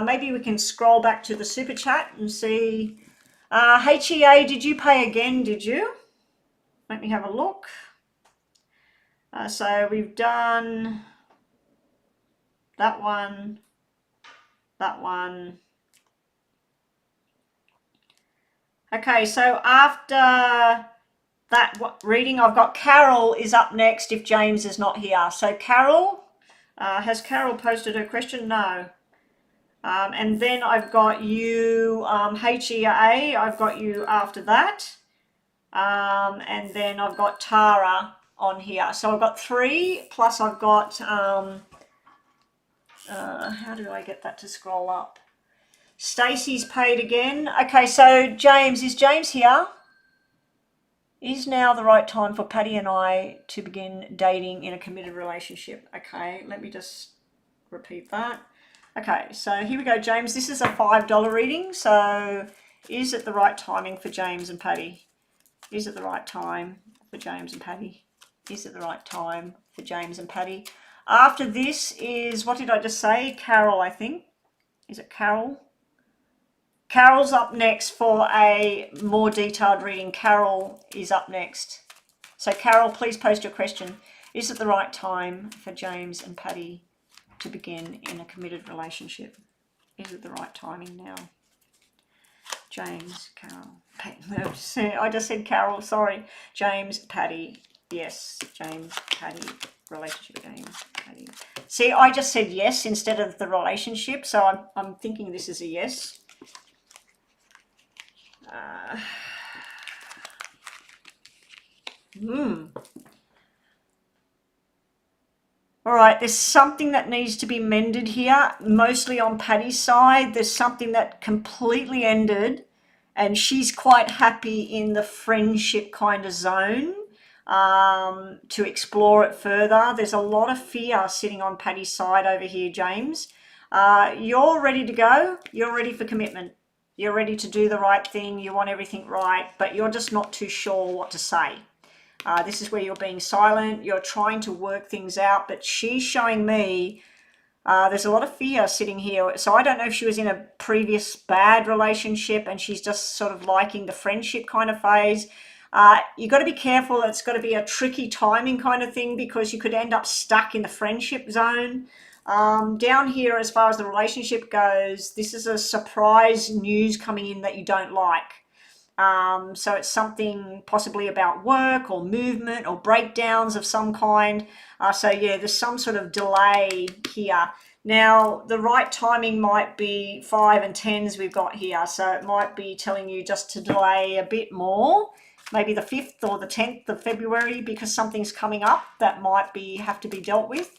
Maybe we can scroll back to the super chat and see. HEA, did you pay again, did you? Let me have a look. So we've done that one, that one. Okay, so after that reading, I've got Carol is up next if James is not here. So Carol, has Carol posted her question? No. And then I've got you, HEA, I've got you after that. And then I've got Tara on here. So I've got 3, plus I've got, how do I get that to scroll up? Stacey's paid again. Okay, so James, is James here? Is now the right time for Patty and I to begin dating in a committed relationship? Okay, let me just repeat that. Okay, so here we go, James. This is a $5 reading. So is it the right timing for James and Patty? Is it the right time for James and Patty? Is it the right time for James and Patty? After this is, what did I just say? Carol, I think. Is it Carol? Carol's up next for a more detailed reading. Carol is up next. So Carol, please post your question. Is it the right time for James and Patty to begin in a committed relationship? Is it the right timing now? James, Carol, Patty. I just said Carol, sorry. James, Patty. Yes, James, Patty. Relationship, James, Patty. See, I just said yes instead of the relationship, so I'm thinking this is a yes. All right, there's something that needs to be mended here, mostly on Patty's side. There's something that completely ended, and she's quite happy in the friendship kind of zone. to explore it further. There's a lot of fear sitting on Patty's side over here, James. You're ready to go. You're ready for commitment. You're ready to do the right thing. You want everything right, but you're just not too sure what to say. This is where you're being silent. You're trying to work things out, but she's showing me there's a lot of fear sitting here. So I don't know if she was in a previous bad relationship and she's just sort of liking the friendship kind of phase. You've got to be careful. It's got to be a tricky timing kind of thing, because you could end up stuck in the friendship zone. Down here, as far as the relationship goes, this is a surprise news coming in that you don't like. So it's something possibly about work or movement or breakdowns of some kind. So yeah, there's some sort of delay here. Now, the right timing might be 5 and 10s we've got here. So it might be telling you just to delay a bit more, maybe the 5th or the 10th of February, because something's coming up that might have to be dealt with.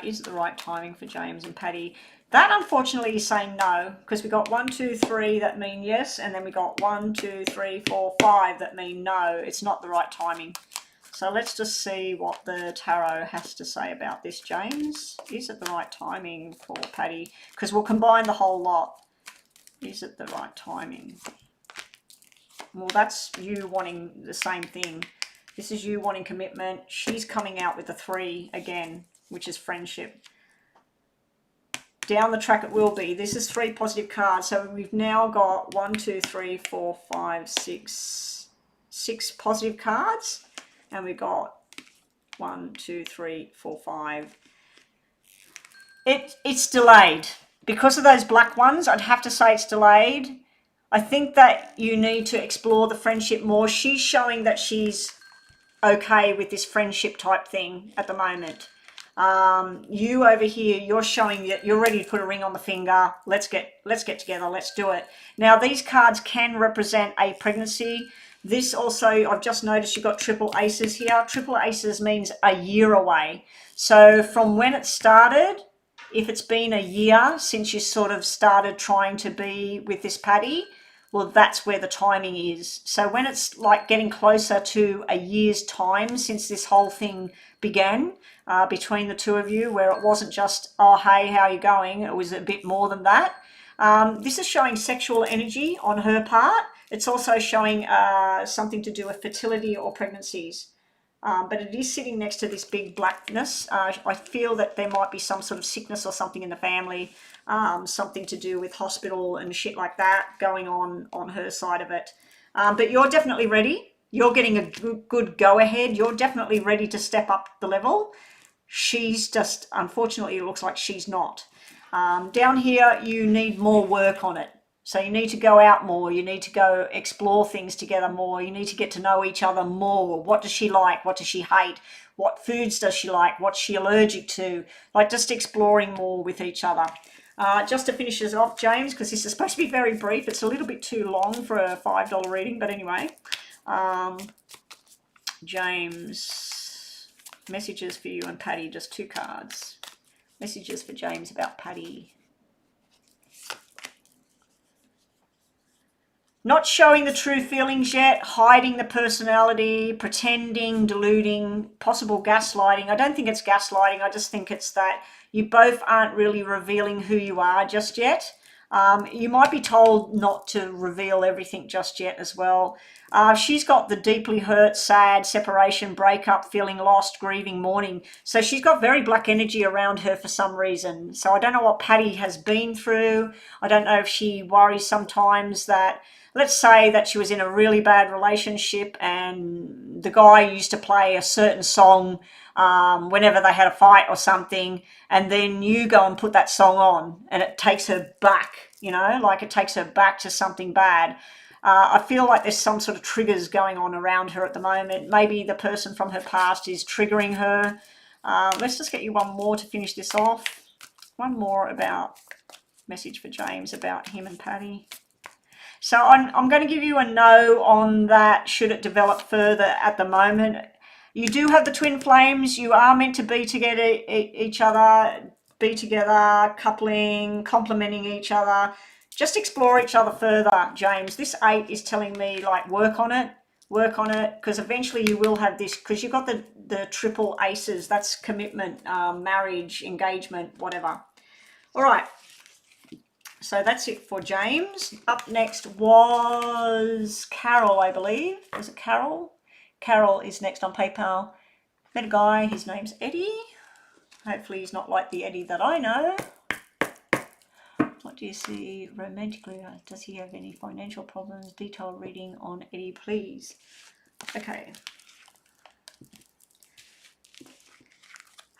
Is it the right timing for James and Patty? That unfortunately is saying no, because we got 1, 2, 3 that mean yes, and then we got 1, 2, 3, 4, 5 that mean no. It's not the right timing. So let's just see what the tarot has to say about this, James. Is it the right timing for Patty? Because we'll combine the whole lot. Is it the right timing? Well, that's you wanting the same thing. This is you wanting commitment. She's coming out with a 3 again, which is friendship. Down the track it will be. This is 3 positive cards. So we've now got 1, 2, 3, 4, 5, 6 positive cards. And we've got 1, 2, 3, 4, 5. It's delayed. Because of those black ones, I'd have to say it's delayed. I think that you need to explore the friendship more. She's showing that she's okay with this friendship type thing at the moment. You over here, you're showing that you're ready to put a ring on the finger. Let's get together. Let's do it. Now, these cards can represent a pregnancy. This also, I've just noticed you've got triple aces here. Triple aces means a year away. So from when it started, if it's been a year since you sort of started trying to be with this Patty, well, that's where the timing is. So when it's like getting closer to a year's time since this whole thing began between the two of you, where it wasn't just, oh, hey, how are you going? It was a bit more than that. This is showing sexual energy on her part. It's also showing something to do with fertility or pregnancies. But it is sitting next to this big blackness. I feel that there might be some sort of sickness or something in the family, something to do with hospital and shit like that going on her side of it. But you're definitely ready. You're getting a good go ahead. You're definitely ready to step up the level. She's just, unfortunately, it looks like she's not. Down here, you need more work on it. So you need to go out more. You need to go explore things together more. You need to get to know each other more. What does she like? What does she hate? What foods does she like? What's she allergic to? Like, just exploring more with each other. Just to finish this off, James, because this is supposed to be very brief. It's a little bit too long for a $5 reading, but anyway. James, messages for you and Patty, just 2 cards. Messages for James about Patty. Not showing the true feelings yet, hiding the personality, pretending, deluding, possible gaslighting. I don't think it's gaslighting. I just think it's that you both aren't really revealing who you are just yet. You might be told not to reveal everything just yet as well. She's got the deeply hurt, sad, separation, breakup, feeling lost, grieving, mourning. So she's got very black energy around her for some reason. So I don't know what Patty has been through. I don't know if she worries sometimes that, let's say that she was in a really bad relationship and the guy used to play a certain song whenever they had a fight or something, and then you go and put that song on and it takes her back, you know, like it takes her back to something bad. I feel like there's some sort of triggers going on around her at the moment. Maybe the person from her past is triggering her. Let's just get you one more to finish this off. One more about message for James about him and Patty. So I'm going to give you a no on that should it develop further at the moment. You do have the twin flames. You are meant to be together, each other, be together, coupling, complementing each other. Just explore each other further, James. This 8 is telling me, like, work on it. Work on it, because eventually you will have this, because you've got the triple aces. That's commitment, marriage, engagement, whatever. All right. So that's it for James. Up next was Carol, I believe. Was it Carol? Carol is next on PayPal. Met a guy, his name's Eddie. Hopefully he's not like the Eddie that I know. What do you see romantically? Does he have any financial problems? Detailed reading on Eddie, please. Okay.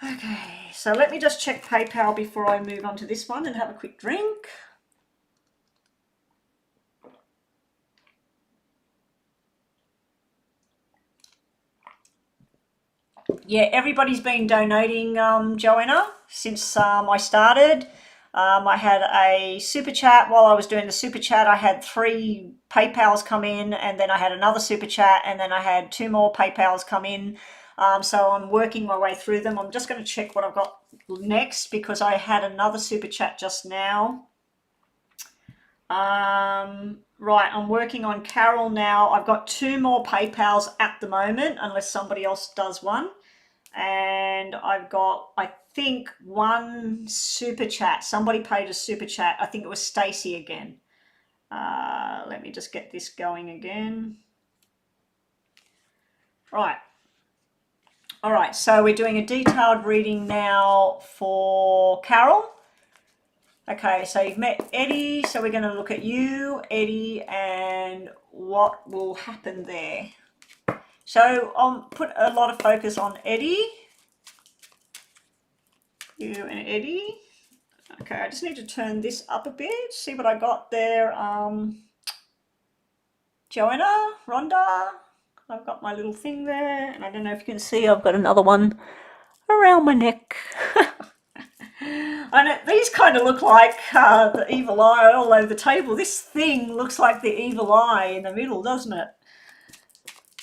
Okay, so let me just check PayPal before I move on to this one and have a quick drink. Yeah, everybody's been donating, Joanna, since I started. I had a super chat. While I was doing the super chat, I had 3 PayPals come in, and then I had another super chat, and then I had 2 more PayPals come in. So I'm working my way through them. I'm just going to check what I've got next, because I had another super chat just now. Right, I'm working on Carol now. I've got 2 more PayPals at the moment, unless somebody else does one. And I've got, I think, 1 super chat. Somebody paid a super chat. I think it was Stacy again. Let me just get this going again. Right. All right, so we're doing a detailed reading now for Carol. Okay, so you've met Eddie, so we're going to look at you, Eddie, and what will happen there. So I'll put a lot of focus on Eddie. You and Eddie. Okay, I just need to turn this up a bit, see what I got there. Joanna, Rhonda, I've got my little thing there, and I don't know if you can see, I've got another one around my neck. And these kind of look like the evil eye all over the table. This thing looks like the evil eye in the middle, doesn't it?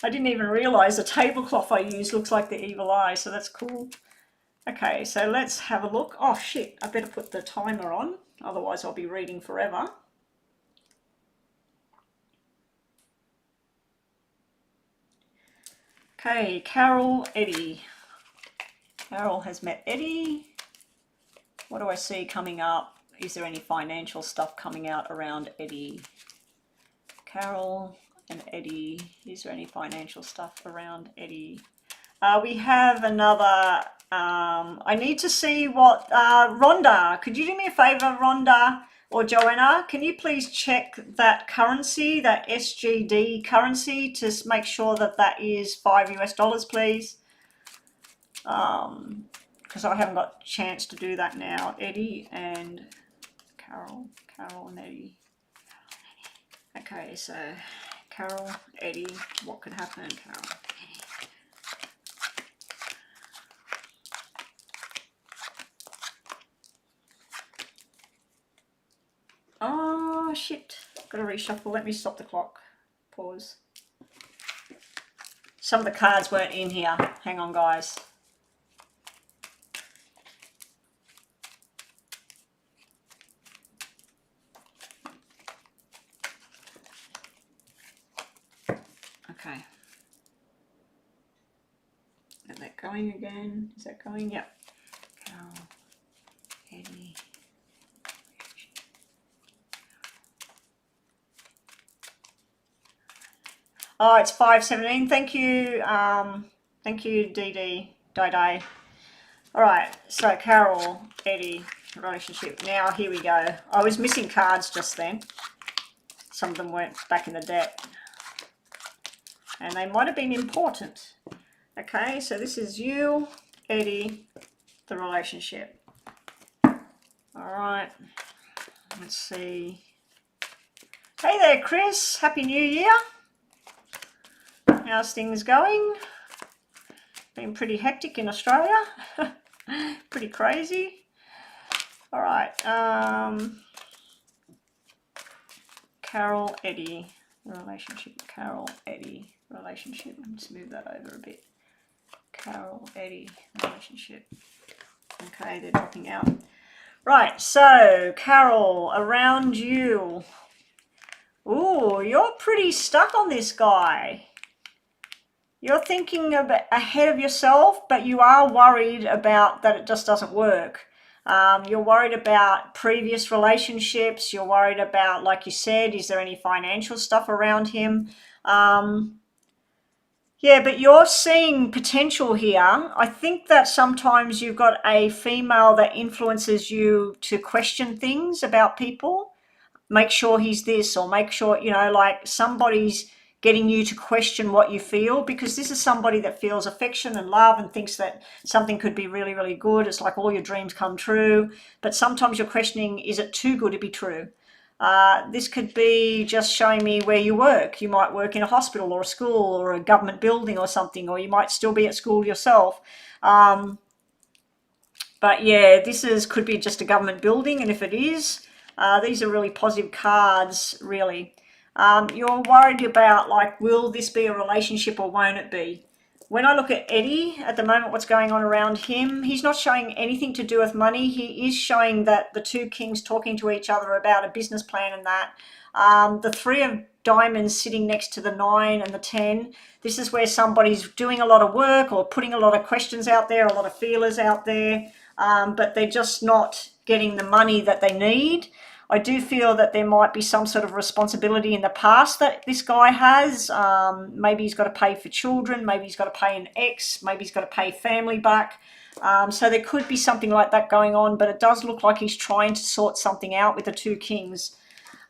I didn't even realize the tablecloth I used looks like the evil eye, so that's cool. Okay, so let's have a look. Oh shit, I better put the timer on, otherwise I'll be reading forever. Okay, Carol, Eddie. Carol has met Eddie. What do I see coming up? Is there any financial stuff coming out around Eddie? Carol and Eddie. Is there any financial stuff around Eddie? We have another, I need to see what, Rhonda, could you do me a favor, Rhonda or Joanna? Can you please check that currency, that SGD currency, to make sure that that is $5 US, please? Because I haven't got a chance to do that now. Eddie and Carol and Eddie. Okay, so Carol, Eddie, what could happen? Carol, Eddie. Oh shit, gotta reshuffle. Let me stop the clock. Pause. Some of the cards weren't in here. Hang on, guys. Okay. Is that going again? Is that going? Yep. Carol, Eddie. Oh, it's 5:17. Thank you. Thank you, Dee. All right. So Carol, Eddie, relationship. Now here we go. I was missing cards just then. Some of them weren't back in the deck, and they might have been important. Okay, so this is you, Eddie, the relationship. All right. Let's see. Hey there, Chris. Happy New Year. How's things going? Been pretty hectic in Australia. Pretty crazy. All right. Carol, Eddie, relationship. Carol, Eddie, relationship. Let's move that over a bit. Carol, Eddie, relationship. Okay, they're dropping out. Right, so Carol, around you. Ooh, you're pretty stuck on this guy. You're thinking ahead of yourself, but you are worried about that it just doesn't work. You're worried about previous relationships. You're worried about, like you said, is there any financial stuff around him? Yeah, but you're seeing potential here. I think that sometimes you've got a female that influences you to question things about people. Make sure he's this, or make sure, you know, like somebody's getting you to question what you feel, because this is somebody that feels affection and love and thinks that something could be really, really good. It's like all your dreams come true. But sometimes you're questioning, is it too good to be true? This could be just showing me where you work. You might work in a hospital or a school or a government building or something, or you might still be at school yourself. But yeah, could be just a government building, and if it is, these are really positive cards, really. You're worried about, like, will this be a relationship or won't it be? When I look at Eddie at the moment, what's going on around him, he's not showing anything to do with money. He is showing that the two kings talking to each other about a business plan and that. The three of diamonds sitting next to the 9 and the 10. This is where somebody's doing a lot of work or putting a lot of questions out there, a lot of feelers out there, but they're just not getting the money that they need. I do feel that there might be some sort of responsibility in the past that this guy has. Maybe he's got to pay for children, maybe he's got to pay an ex, maybe he's got to pay family back. So there could be something like that going on, but it does look like he's trying to sort something out with the two kings.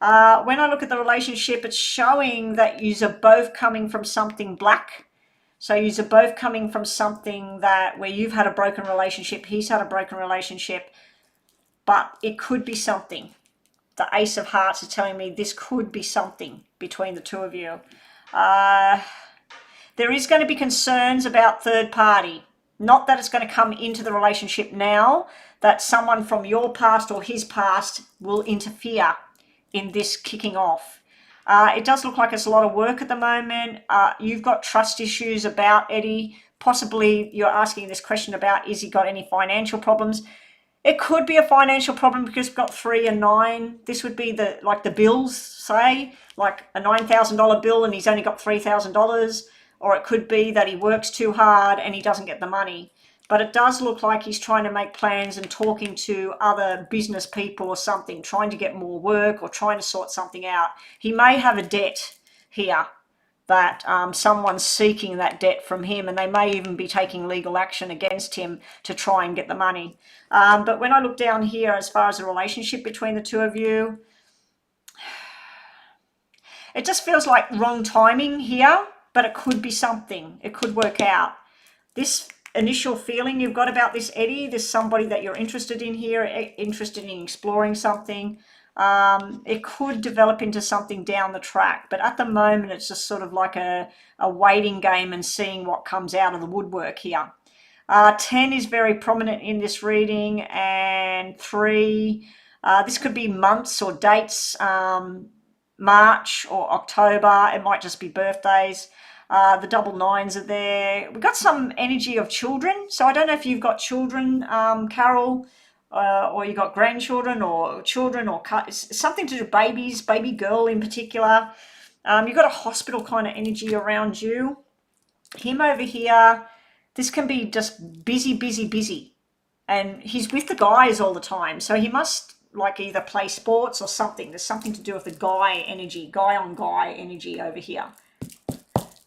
When I look at the relationship, it's showing that yous are both coming from something black. So yous are both coming from something that where you've had a broken relationship, he's had a broken relationship, but it could be something. The Ace of Hearts is telling me this could be something between the two of you. There is going to be concerns about third party. Not that it's going to come into the relationship now, that someone from your past or his past will interfere in this kicking off. It does look like it's a lot of work at the moment. You've got trust issues about Eddie. Possibly you're asking this question about, is he got any financial problems? It could be a financial problem because we've got 3 and 9. This would be the bills, say, like a $9,000 bill and he's only got $3,000. Or it could be that he works too hard and he doesn't get the money. But it does look like he's trying to make plans and talking to other business people or something, trying to get more work or trying to sort something out. He may have a debt here that someone's seeking that debt from him, and they may even be taking legal action against him to try and get the money. But when I look down here as far as the relationship between the two of you, it just feels like wrong timing here, but it could be something. It could work out. This initial feeling you've got about this Eddie, there's somebody that you're interested in here, interested in exploring something. It could develop into something down the track, but at the moment it's just sort of like a waiting game and seeing what comes out of the woodwork here. 10 is very prominent in this reading, and 3, this could be months or dates, March or October. It might just be birthdays. The double 9s are there. We've got some energy of children, so I don't know if you've got children, Carol, or you got grandchildren or children, or something to do with babies, baby girl in particular. You've got a hospital kind of energy around you. Him over here, this can be just busy, busy, busy. And he's with the guys all the time, so he must like either play sports or something. There's something to do with the guy energy, guy on guy energy over here.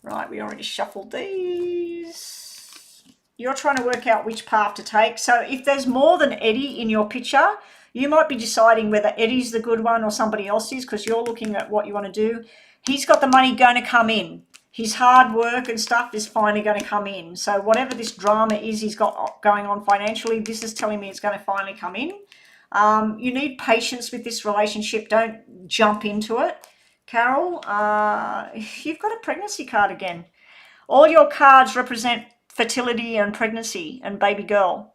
Right, we already shuffled these. You're trying to work out which path to take. So if there's more than Eddie in your picture, you might be deciding whether Eddie's the good one or somebody else is, because you're looking at what you want to do. He's got the money going to come in. His hard work and stuff is finally going to come in. So whatever this drama is he's got going on financially, this is telling me it's going to finally come in. You need patience with this relationship. Don't jump into it. Carol, you've got a pregnancy card again. All your cards represent fertility and pregnancy and baby girl.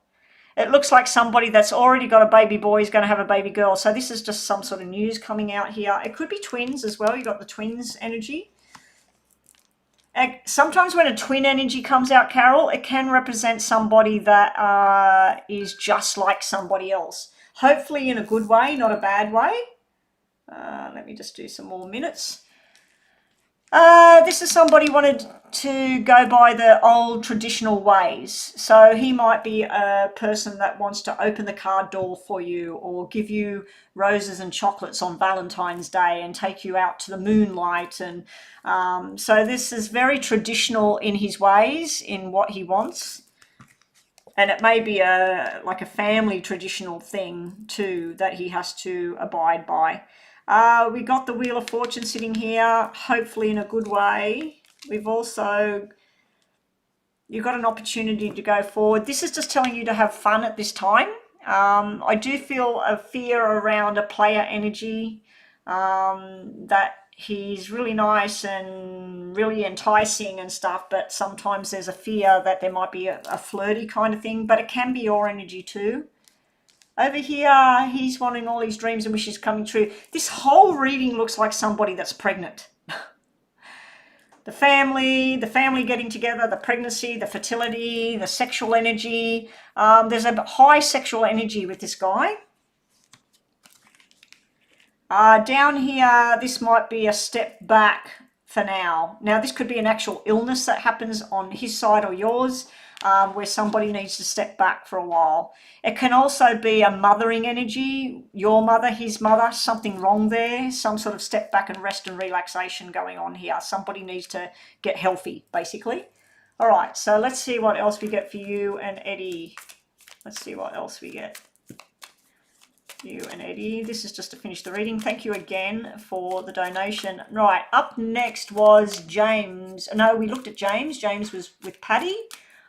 It looks like somebody that's already got a baby boy is going to have a baby girl. So this is just some sort of news coming out here. It could be twins as well. You've got the twins energy. Sometimes when a twin energy comes out, Carol, it can represent somebody that is just like somebody else. Hopefully in a good way, not a bad way. Let me just do some more minutes. This is somebody wanted to go by the old traditional ways. So he might be a person that wants to open the car door for you or give you roses and chocolates on Valentine's Day and take you out to the moonlight. And so this is very traditional in his ways, in what he wants. And it may be like a family traditional thing too that he has to abide by. We got the Wheel of Fortune sitting here, hopefully in a good way. We've also, you've got an opportunity to go forward. This is just telling you to have fun at this time. I do feel a fear around a player energy, that he's really nice and really enticing and stuff, but sometimes there's a fear that there might be a flirty kind of thing, but it can be your energy too. Over here, he's wanting all his dreams and wishes coming true. This whole reading looks like somebody that's pregnant. The family getting together, the pregnancy, the fertility, the sexual energy. There's a high sexual energy with this guy. Down here, this might be a step back for now. Now, this could be an actual illness that happens on his side or yours, where somebody needs to step back for a while. It can also be a mothering energy, your mother, his mother, something wrong there, some sort of step back and rest and relaxation going on here. Somebody needs to get healthy, basically. All right, so let's see what else we get for you and Eddie. Let's see what else we get. You and Eddie. This is just to finish the reading. Thank you again for the donation. Right, up next was James. No, we looked at James. James was with Patty.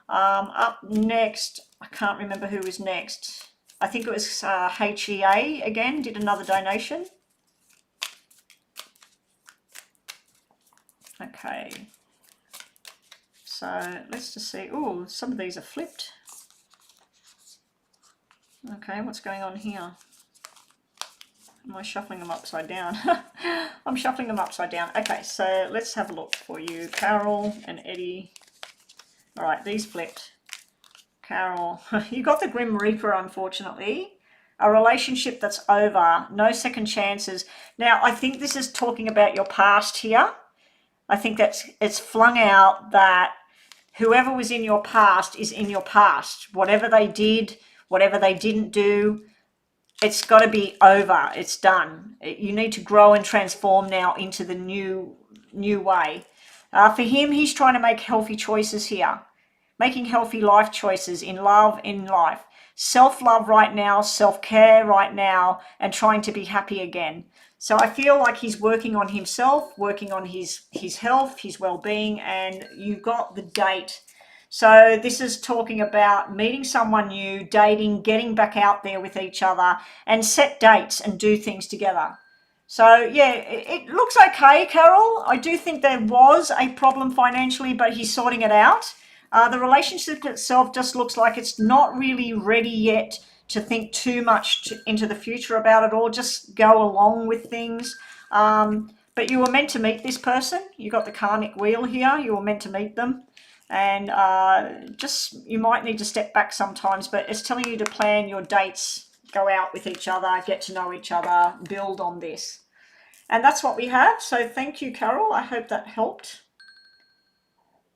Up next, I can't remember who was next. I think it was HEA again, did another donation. Okay. So let's just see. Oh, some of these are flipped. Okay, what's going on here? Am I shuffling them upside down? I'm shuffling them upside down. Okay, so let's have a look for you. Carol and Eddie. All right, these flipped. Carol, you got the Grim Reaper, unfortunately. A relationship that's over, no second chances. Now, I think this is talking about your past here. I think it's flung out that whoever was in your past is in your past. Whatever they did, whatever they didn't do, it's got to be over. It's done. You need to grow and transform now into the new way. For him, he's trying to make healthy choices here. Making healthy life choices in love, in life. Self-love right now, self-care right now, and trying to be happy again. So I feel like he's working on himself, working on his health, his well-being, and you got the date. So this is talking about meeting someone new, dating, getting back out there with each other, and set dates and do things together. So yeah, it looks okay, Carol. I do think there was a problem financially, but he's sorting it out. The relationship itself just looks like it's not really ready yet to think too much into the future about it all. Just go along with things. But you were meant to meet this person. You got the karmic wheel here. You were meant to meet them. And just, you might need to step back sometimes, but it's telling you to plan your dates, go out with each other, get to know each other, build on this. And that's what we have. So thank you, Carol. I hope that helped.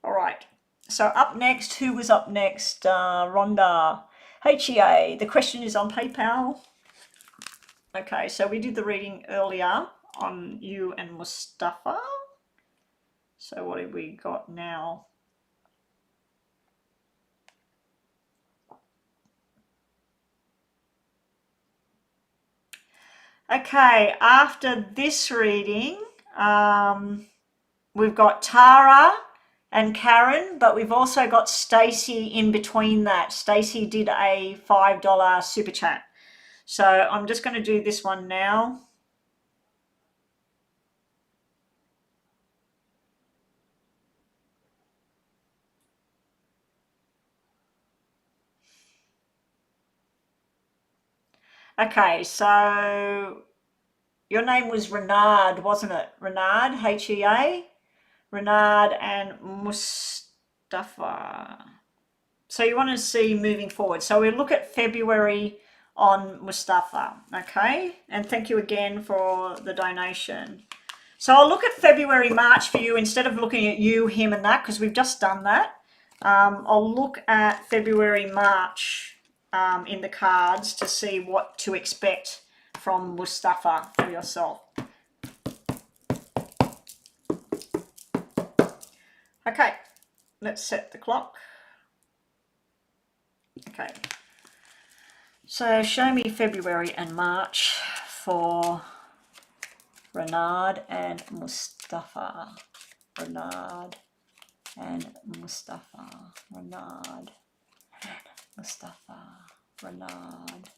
All right. So up next, who was up next? Rhonda. HEA. The question is on PayPal. Okay, so we did the reading earlier on you and Mustafa. So what have we got now? Okay, after this reading, we've got Tara and Karen, but we've also got Stacy in between that. Stacy did a $5 super chat. So I'm just going to do this one now. Okay, so your name was Renard, wasn't it? Renard, HEA? Renard and Mustafa. So you want to see moving forward. So we look at February on Mustafa, okay? And thank you again for the donation. So I'll look at February, March for you instead of looking at you, him and that, because we've just done that. I'll look at February, March in the cards to see what to expect from Mustafa for yourself. Okay, let's set the clock. Okay, so show me February and March for Renard and Mustafa. Renard and Mustafa. Renard and Mustafa. Renard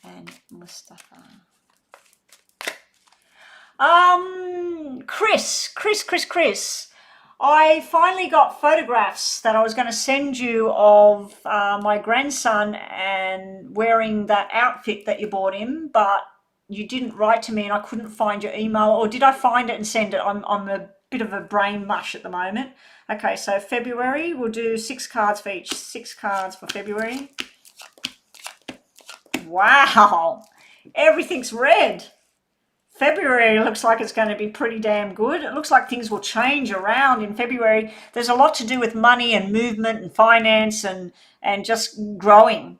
and Mustafa. Chris. I finally got photographs that I was going to send you of my grandson and wearing that outfit that you bought him, but you didn't write to me and I couldn't find your email. Or did I find it and send it? I'm a bit of a brain mush at the moment. Okay, so February, we'll do 6 cards for each. 6 cards for February. Wow, everything's red. February looks like it's going to be pretty damn good. It looks like things will change around in February. There's a lot to do with money and movement and finance and just growing.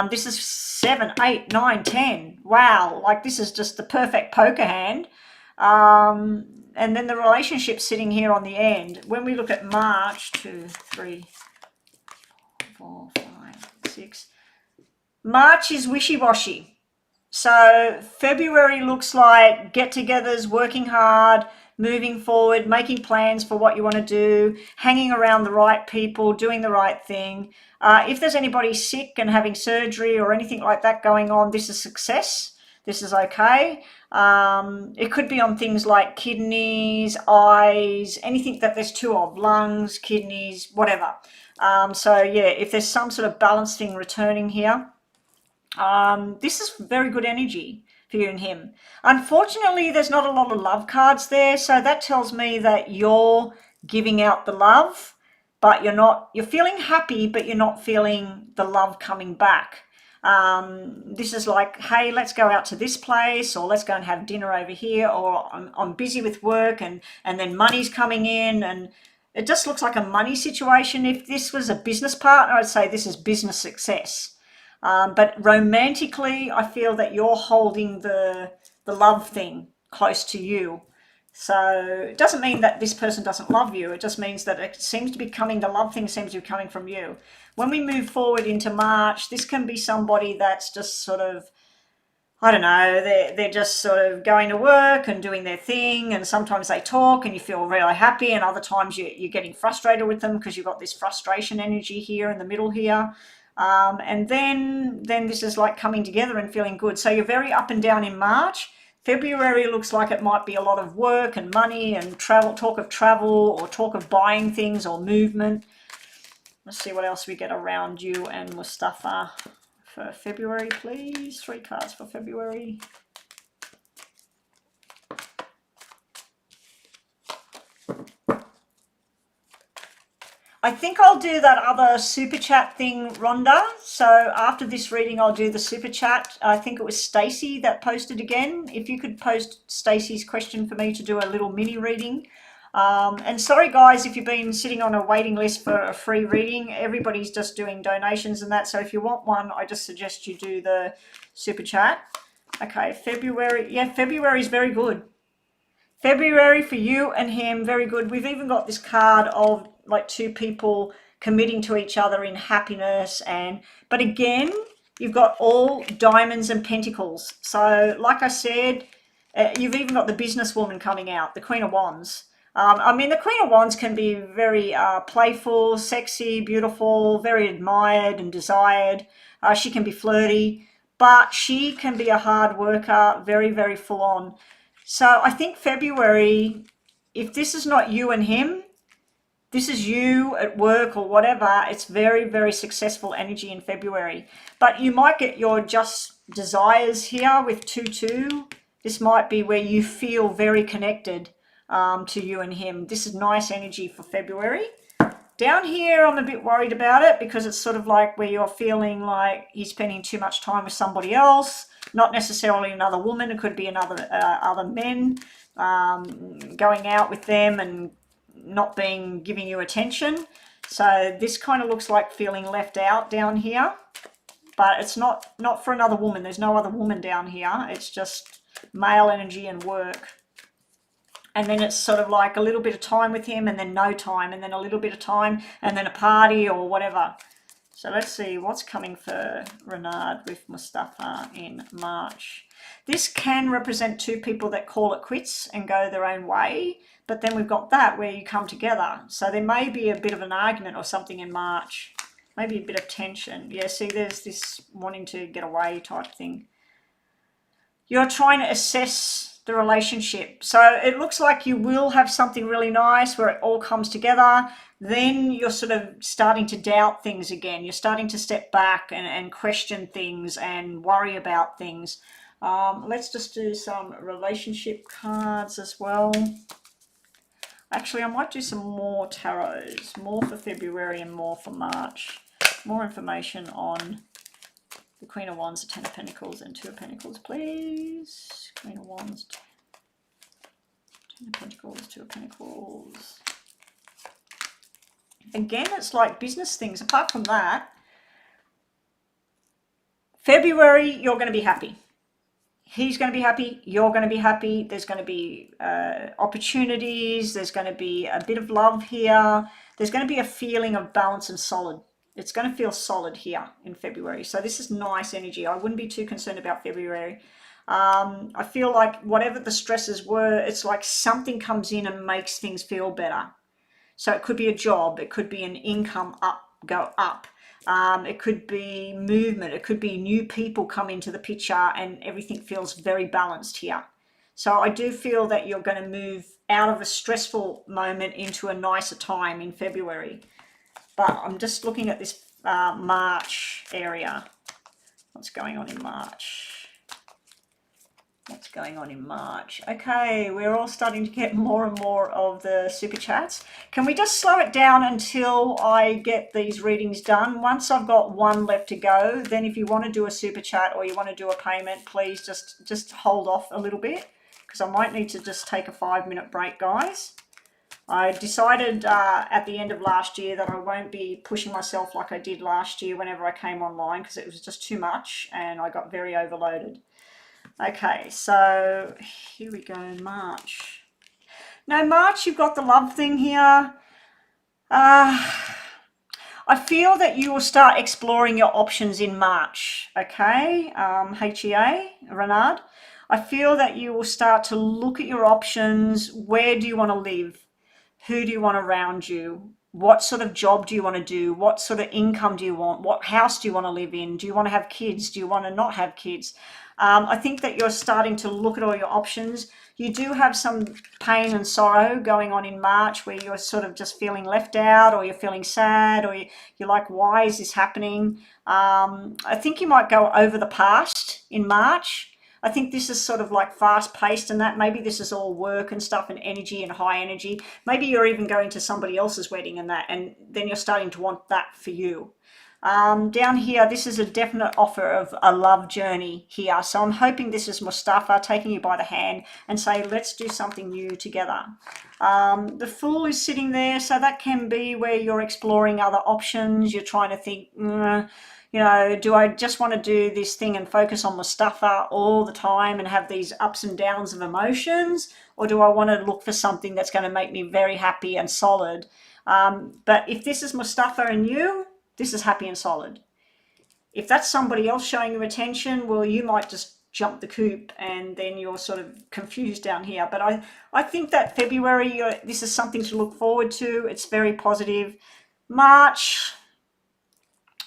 This is 7, 8, 9, 10. Wow, like this is just the perfect poker hand. And then the relationship sitting here on the end. When we look at March, 2, 3, 4, 5, 6. March is wishy-washy. So February looks like get-togethers, working hard, moving forward, making plans for what you want to do, hanging around the right people, doing the right thing. If there's anybody sick and having surgery or anything like that going on, this is success. This is okay. It could be on things like kidneys, eyes, anything that there's 2 of, lungs, kidneys, whatever. So yeah, if there's some sort of balanced thing returning here, this is very good energy for you and him. Unfortunately, there's not a lot of love cards there, so that tells me that you're giving out the love, but you're feeling happy, but you're not feeling the love coming back. This is like, hey, let's go out to this place, or let's go and have dinner over here, or I'm busy with work and then money's coming in, and it just looks like a money situation. If this was a business partner, I'd say this is business success. But romantically, I feel that you're holding the love thing close to you. So it doesn't mean that this person doesn't love you. It just means that it seems to be coming, the love thing seems to be coming from you. When we move forward into March, this can be somebody that's just sort of, I don't know, they're just sort of going to work and doing their thing, and sometimes they talk and you feel really happy, and other times you're getting frustrated with them because you've got this frustration energy here in the middle here. And then this is like coming together and feeling good. So you're very up and down in March. February looks like it might be a lot of work and money and travel, talk of travel or talk of buying things or movement. Let's see what else we get around you and Mustafa for February, please. 3 cards for February. I think I'll do that other super chat thing, Rhonda. So after this reading, I'll do the super chat. I think it was Stacey that posted again. If you could post Stacey's question for me to do a little mini reading. And sorry guys, if you've been sitting on a waiting list for a free reading, everybody's just doing donations and that. So if you want one, I just suggest you do the super chat. Okay, February. Yeah, February is very good. February for you and him, very good. We've even got this card of like 2 people committing to each other in happiness, but again, you've got all diamonds and pentacles. So like I said, you've even got the businesswoman coming out, the Queen of Wands. I mean, the Queen of Wands can be very playful, sexy, beautiful, very admired and desired. She can be flirty, but she can be a hard worker, very, very full on. So I think February, if this is not you and him, this is you at work or whatever, it's very, very successful energy in February. But you might get your just desires here with 2-2. This might be where you feel very connected to you and him. This is nice energy for February. Down here, I'm a bit worried about it because it's sort of like where you're feeling like he's spending too much time with somebody else. Not necessarily another woman. It could be another other men, going out with them and not giving you attention. So this kind of looks like feeling left out down here, but it's not for another woman. There's no other woman down here. It's just male energy and work. And then it's sort of like a little bit of time with him and then no time, and then a little bit of time and then a party or whatever. So let's see what's coming for Renard with Mustafa in March. This can represent two people that call it quits and go their own way. But then we've got that where you come together. So there may be a bit of an argument or something in March. Maybe a bit of tension. Yeah, see, there's this wanting to get away type thing. You're trying to assess the relationship. So it looks like you will have something really nice where it all comes together. Then you're sort of starting to doubt things again. You're starting to step back and question things and worry about things. Let's just do some relationship cards as well. Actually, I might do some more tarots, more for February and more for March. More information on the Queen of Wands, the Ten of Pentacles, and Two of Pentacles, please. Queen of Wands, Ten of Pentacles, Two of Pentacles. Again, it's like business things. Apart from that, February, you're going to be happy. He's going to be happy. You're going to be happy. There's going to be opportunities. There's going to be a bit of love here. There's going to be a feeling of balance and solid. It's going to feel solid here in February. So this is nice energy. I wouldn't be too concerned about February. I feel like whatever the stresses were, it's like something comes in and makes things feel better. So it could be a job. It could be an income go up. It could be movement. It could be new people come into the picture and everything feels very balanced here. So I do feel that you're going to move out of a stressful moment into a nicer time in February. But I'm just looking at this March area. What's going on in March? What's going on in March? Okay, we're all starting to get more and more of the super chats. Can we just slow it down until I get these readings done? Once I've got one left to go, then if you want to do a super chat or you want to do a payment, please just hold off a little bit, because I might need to just take a 5-minute break, guys. I decided at the end of last year that I won't be pushing myself like I did last year whenever I came online, because it was just too much and I got very overloaded. Okay, so here we go, March. Now, March, you've got the love thing here. I feel that you will start exploring your options in March, okay? HEA, Renard. I feel that you will start to look at your options. Where do you want to live? Who do you want around you? What sort of job do you want to do? What sort of income do you want? What house do you want to live in? Do you want to have kids? Do you want to not have kids? I think that you're starting to look at all your options. You do have some pain and sorrow going on in March where you're sort of just feeling left out, or you're feeling sad, or you're like, why is this happening? I think you might go over the past in March. I think this is sort of like fast paced and that. Maybe this is all work and stuff and energy and high energy. Maybe you're even going to somebody else's wedding and that, and then you're starting to want that for you. Down here, this is a definite offer of a love journey here. So I'm hoping this is Mustafa taking you by the hand and say, let's do something new together. The Fool is sitting there, so that can be where you're exploring other options. You're trying to think, you know, do I just want to do this thing and focus on Mustafa all the time and have these ups and downs of emotions? Or do I want to look for something that's going to make me very happy and solid? But if this is Mustafa and you, this is happy and solid. If that's somebody else showing you attention, well, you might just jump the coop and then you're sort of confused down here. But I think that February, this is something to look forward to. It's very positive. March,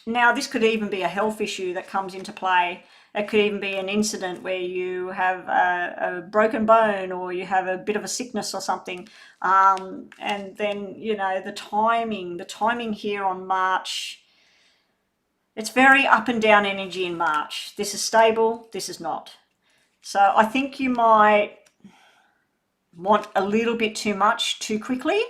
now this could even be a health issue that comes into play. It could even be an incident where you have a broken bone or you have a bit of a sickness or something. And then, you know, the timing here on March, it's very up and down energy in March. This is stable, this is not. So I think you might want a little bit too much too quickly,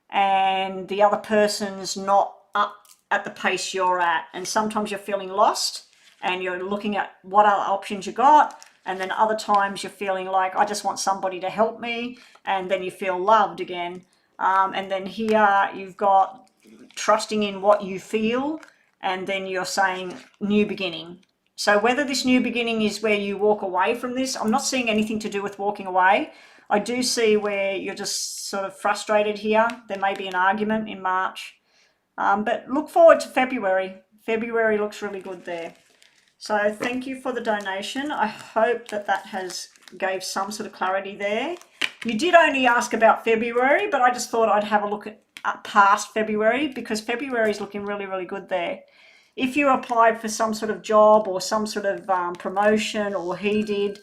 and the other person's not up at the pace you're at. And sometimes you're feeling lost. and you're looking at what other options you got. And then other times you're feeling like, I just want somebody to help me, and then you feel loved again. And then here you've got trusting in what you feel, and then you're saying new beginning. So whether this new beginning is where you walk away from this, I'm not seeing anything to do with walking away. I do see where you're just sort of frustrated here. There may be an argument in March. But look forward to February. February looks really good there. So thank you for the donation. I hope that that has gave some sort of clarity there. You did only ask about February, but I just thought I'd have a look at past February, because February is looking really, really good there. If you applied for some sort of job or some sort of promotion, or he did,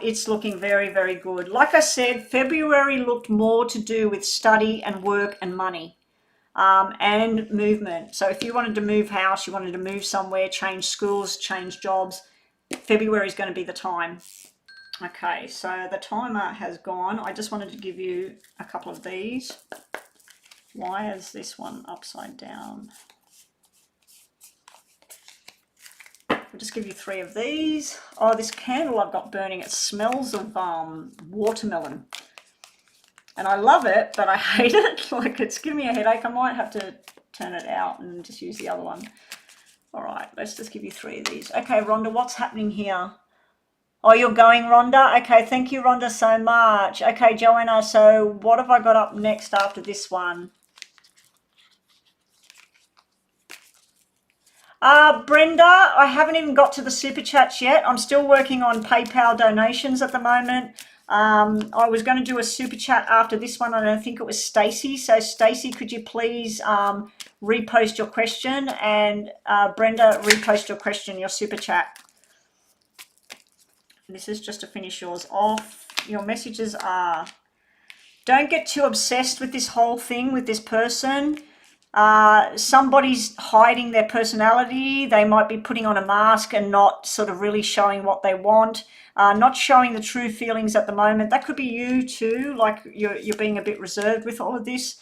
it's looking very, very good. Like I said, February looked more to do with study and work and money. And movement. So if you wanted to move house, you wanted to move somewhere, change schools, change jobs, February is going to be the time. Okay, so the timer has gone. I just wanted to give you a couple of these. Why is this one upside down? I'll just give you 3 of these. Oh, this candle I've got burning, it smells of watermelon. And I love it, but I hate it. Like, it's giving me a headache. I might have to turn it out and just use the other one. All right, let's just give you 3 of these. Okay, Rhonda, what's happening here? Oh, you're going, Rhonda? Okay, thank you, Rhonda, so much. Okay, Joanna, so what have I got up next after this one? Brenda, I haven't even got to the super chats yet. I'm still working on PayPal donations at the moment. I was going to do a super chat after this one. I don't think it was Stacy. So Stacy, could you please repost your question, and Brenda, repost your question, your super chat. This is just to finish yours off. Your messages are, don't get too obsessed with this whole thing with this person. Somebody's hiding their personality. They might be putting on a mask and not sort of really showing what they want, not showing the true feelings at the moment. That could be you too, like you're being a bit reserved with all of this.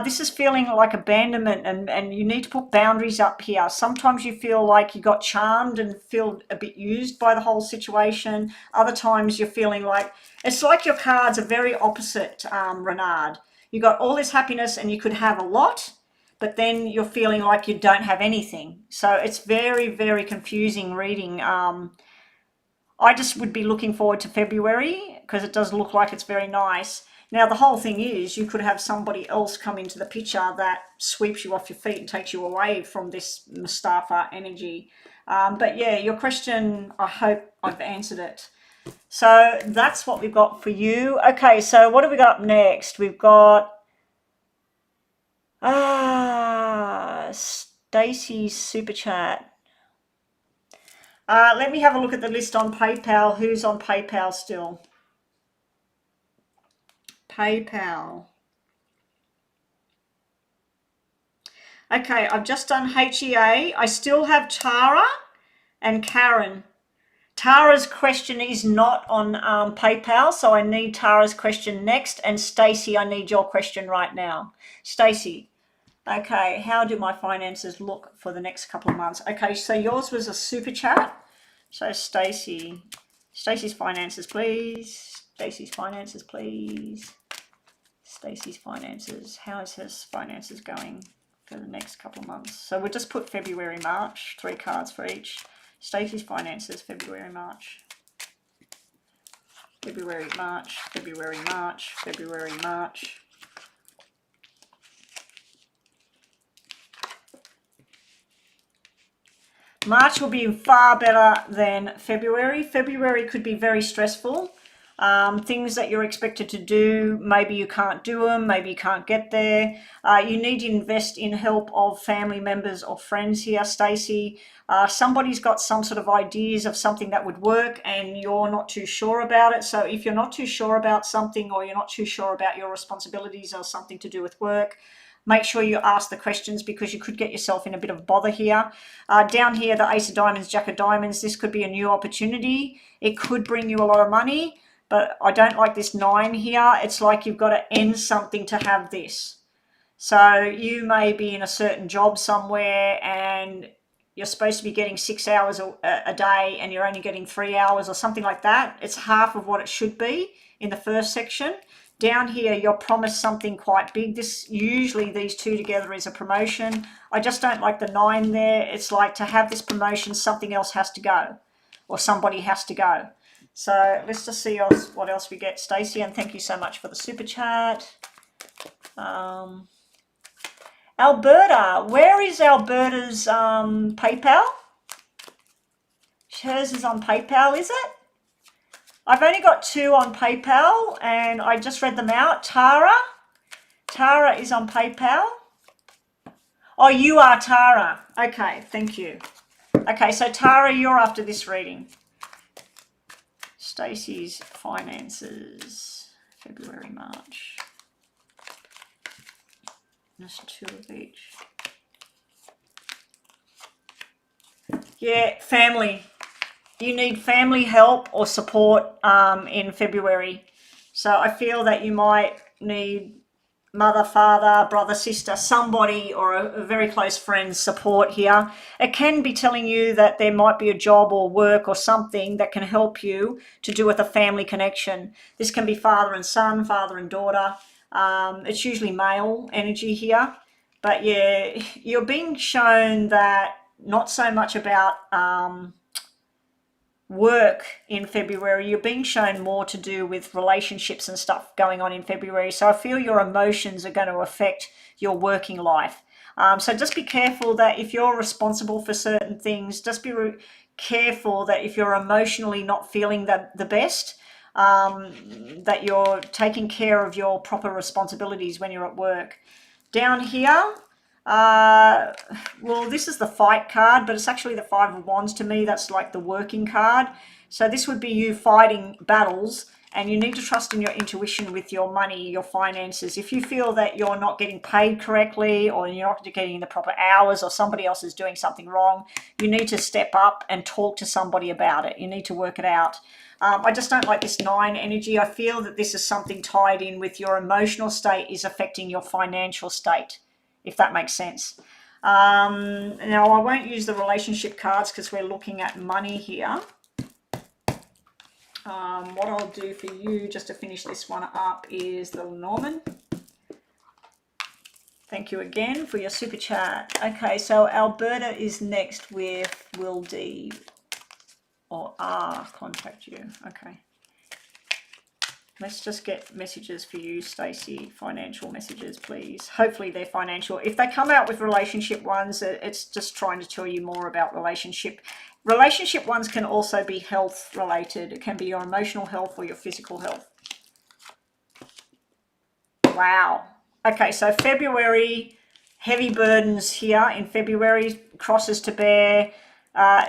This is feeling like abandonment, and you need to put boundaries up here. Sometimes you feel like you got charmed and feel a bit used by the whole situation. Other times you're feeling like, it's like your cards are very opposite, Renard. You got all this happiness and you could have a lot, but then you're feeling like you don't have anything. So it's very, very confusing reading. I just would be looking forward to February, because it does look like it's very nice. Now, the whole thing is, you could have somebody else come into the picture that sweeps you off your feet and takes you away from this Mustafa energy. But yeah, your question, I hope I've answered it. So that's what we've got for you. Okay, so what have we got up next? We've got Stacey's super chat. Let me have a look at the list on PayPal. Who's on PayPal still? PayPal. Okay, I've just done HEA. I still have Tara and Karen. Tara's question is not on PayPal, so I need Tara's question next. And Stacey, I need your question right now. Stacey, okay, how do my finances look for the next couple of months? Okay, so yours was a super chat. So Stacey's finances, please. Stacey's finances, please. Stacey's finances. How is his finances going for the next couple of months? So we'll just put February, March, 3 cards for each. Stacey's finances, February, March. February, March, February, March, February, March. March will be far better than February. February could be very stressful. Things that you're expected to do, maybe you can't do them, maybe you can't get there. You need to invest in help of family members or friends here, Stacey. Somebody's got some sort of ideas of something that would work and you're not too sure about it. So if you're not too sure about something, or you're not too sure about your responsibilities or something to do with work, make sure you ask the questions, because you could get yourself in a bit of bother here. Down here, the Ace of Diamonds, Jack of Diamonds, this could be a new opportunity. It could bring you a lot of money. But I don't like this 9 here. It's like you've got to end something to have this. So you may be in a certain job somewhere and you're supposed to be getting 6 hours a day and you're only getting 3 hours or something like that. It's half of what it should be in the first section. Down here, you're promised something quite big. This usually, these two together is a promotion. I just don't like the 9 there. It's like to have this promotion, something else has to go, or somebody has to go. So let's just see what else we get, Stacey, and thank you so much for the super chat. Alberta, where is Alberta's PayPal? Hers is on PayPal, is it? I've only got 2 on PayPal and I just read them out. Tara is on PayPal. Oh, you are Tara. Okay, thank you. Okay, so Tara, you're after this reading. Stacey's finances, February, March. Just 2 of each. Yeah, family. You need family help or support in February. So I feel that you might need mother, father, brother, sister, somebody or a very close friend's support here. It can be telling you that there might be a job or work or something that can help you to do with a family connection. This can be father and son, father and daughter. It's usually male energy here. But yeah, you're being shown that not so much about work in February. You're being shown more to do with relationships and stuff going on in February. So I feel your emotions are going to affect your working life. So just be careful that if you're responsible for certain things, just be careful that if you're emotionally not feeling the best, that you're taking care of your proper responsibilities when you're at work. Down here, well, this is the fight card, but it's actually the 5 of Wands to me. That's like the working card. So this would be you fighting battles, and you need to trust in your intuition with your money, your finances. If you feel that you're not getting paid correctly or you're not getting the proper hours or somebody else is doing something wrong, you need to step up and talk to somebody about it. You need to work it out. I just don't like this 9 energy. I feel that this is something tied in with your emotional state is affecting your financial state, if that makes sense. Now, I won't use the relationship cards because we're looking at money here. What I'll do for you, just to finish this one up, is the Norman. Thank you again for your super chat. Okay, so Alberta is next with will D or R contact you. Okay. Let's just get messages for you, Stacey. Financial messages, please. Hopefully they're financial. If they come out with relationship ones, it's just trying to tell you more about relationship. Relationship ones can also be health related. It can be your emotional health or your physical health. Wow. Okay, so February, heavy burdens here in February, crosses to bear.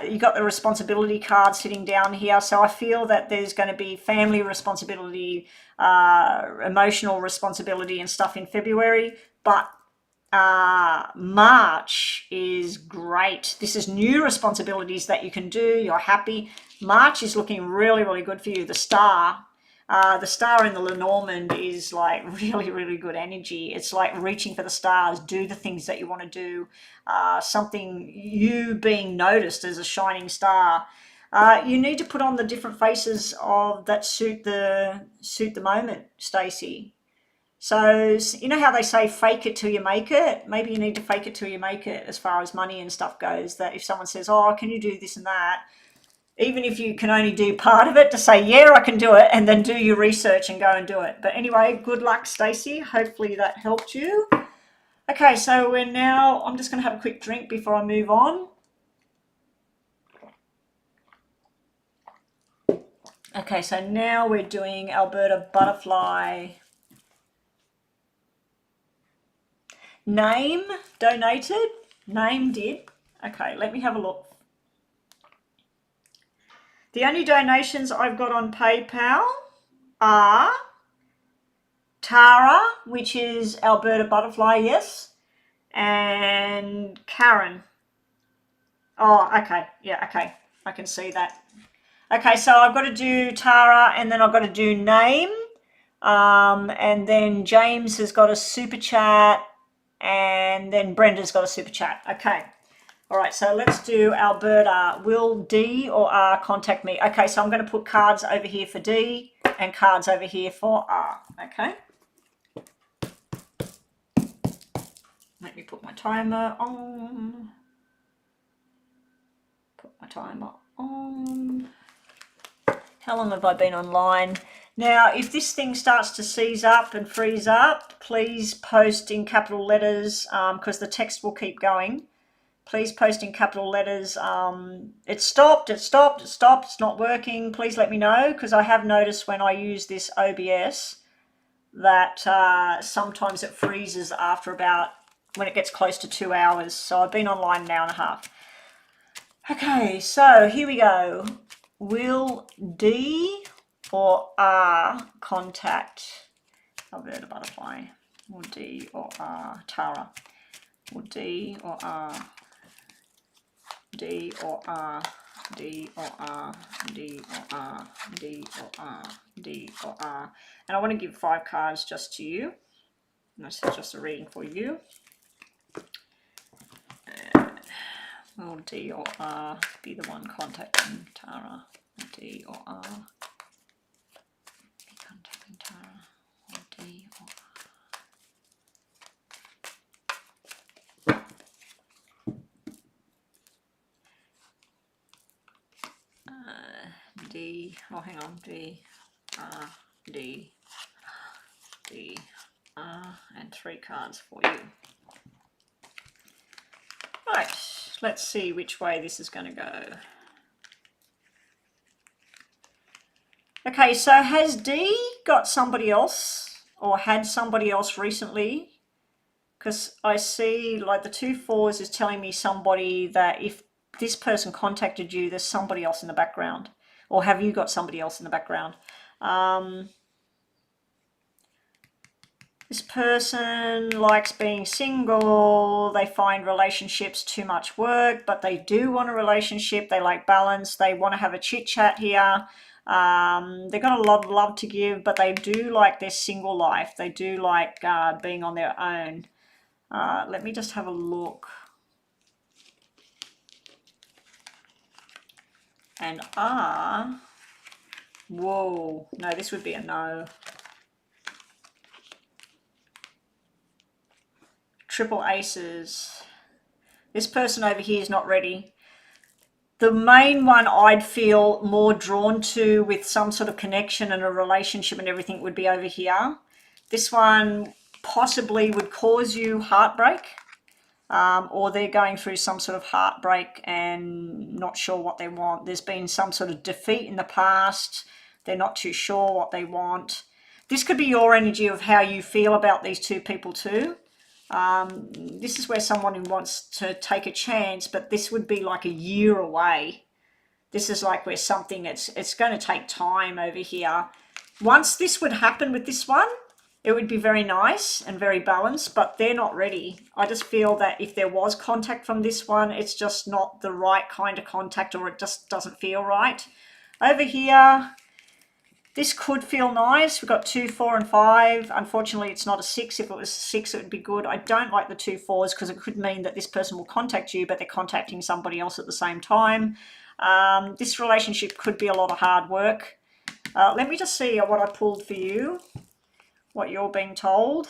You got the responsibility card sitting down here. So I feel that there's going to be family responsibility, emotional responsibility and stuff in February. But March is great. This is new responsibilities that you can do. You're happy. March is looking really, really good for you. The star in the Lenormand is like really, really good energy. It's like reaching for the stars, do the things that you want to do, something, you being noticed as a shining star. You need to put on the different faces of that suit the moment, Stacey. So you know how they say fake it till you make it? Maybe you need to fake it till you make it as far as money and stuff goes, that if someone says, oh, can you do this and that? Even if you can only do part of it, to say, yeah, I can do it, and then do your research and go and do it. But anyway, good luck, Stacey. Hopefully that helped you. Okay, so we're now, I'm just going to have a quick drink before I move on. Okay, so now we're doing Alberta Butterfly. Name donated. Name did. Okay, let me have a look. The only donations I've got on PayPal are Tara, which is Alberta Butterfly, yes, and Karen. Oh, okay. Yeah, okay. I can see that. Okay, so I've got to do Tara, and then I've got to do name, and then James has got a super chat, and then Brenda's got a super chat. Okay. All right, so let's do Alberta. Will D or R contact me? Okay, so I'm going to put cards over here for D and cards over here for R. Okay. Let me put my timer on. Put my timer on. How long have I been online? Now, if this thing starts to seize up and freeze up, please post in capital letters because the text will keep going. Please post in capital letters. It stopped, it stopped, it stopped, it's not working. Please let me know, because I have noticed when I use this OBS that sometimes it freezes after about, when it gets close to 2 hours. So I've been online an hour and a half. Okay, so here we go. Will D or R contact Alberta Butterfly? Or D or R Tara? Or D or R? D or R, D or R, D or R, D or R, D or R. And I want to give 5 cards just to you. And this is just a reading for you. Will D or R be the one contacting Tara? D or R be contacting Tara? Or D or R? D, oh hang on, D, R, D, D, R, and 3 cards for you. Right, let's see which way this is going to go. Okay, so has D got somebody else or had somebody else recently? Because I see like the 2 4s is telling me somebody that if this person contacted you, there's somebody else in the background. Or have you got somebody else in the background? This person likes being single. They find relationships too much work, but they do want a relationship. They like balance. They want to have a chit chat here. They've got a lot of love to give, but they do like their single life. They do like being on their own. Let me just have a look. And R, whoa, no, this would be a no. Triple aces. This person over here is not ready. The main one I'd feel more drawn to with some sort of connection and a relationship and everything would be over here. This one possibly would cause you heartbreak. Or they're going through some sort of heartbreak and not sure what they want. There's been some sort of defeat in the past. They're not too sure what they want. This could be your energy of how you feel about these 2 people too. This is where someone wants to take a chance, but this would be like a year away. This is like where something, it's going to take time over here. Once this would happen with this one, it would be very nice and very balanced, but they're not ready. I just feel that if there was contact from this one, it's just not the right kind of contact, or it just doesn't feel right. Over here, this could feel nice. We've got 2, 4, and 5. Unfortunately, it's not a 6. If it was a 6, it would be good. I don't like the 2 4s because it could mean that this person will contact you, but they're contacting somebody else at the same time. This relationship could be a lot of hard work. Let me just see what I pulled for you. What you're being told.